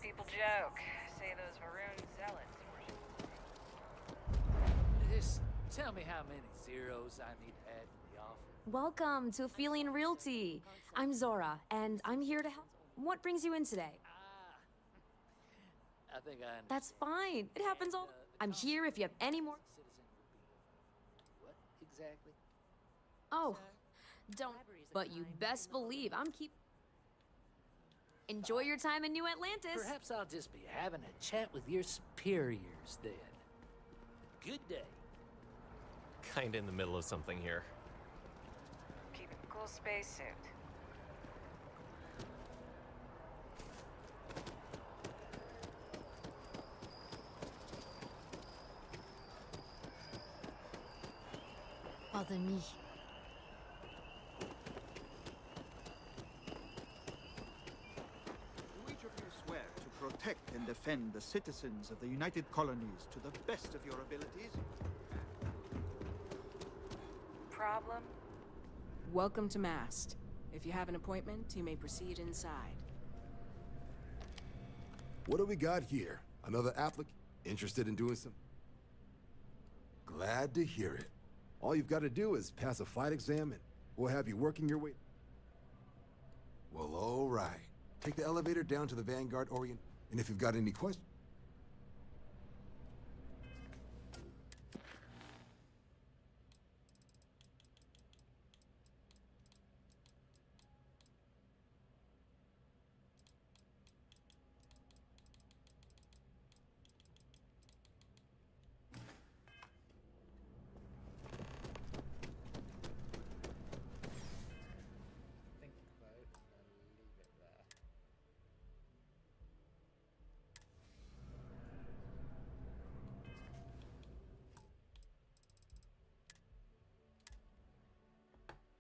People joke, say those Varun zealots were... Just tell me how many zeros I need to add to the offer. Welcome to Feeling Realty. I'm Zora, and I'm here to help. What brings you in today? I think I understand. That's fine. It happens all. I'm here if you have any more. What exactly? Oh, don't. But you best believe I'm keep. Enjoy your time in New Atlantis. Perhaps I'll just be having a chat with your superiors then. Good day. Kinda in the middle of something here. Keep it cool, spacesuit. Bother me. Do each of you swear to protect and defend the citizens of the United Colonies to the best of your abilities? Problem? Welcome to Mast. If you have an appointment, you may proceed inside. What do we got here? Another applicant interested in doing some... Glad to hear it. All you've got to do is pass a flight exam and we'll have you working your way... Well, all right. Take the elevator down to the Vanguard Orient, and if you've got any questions...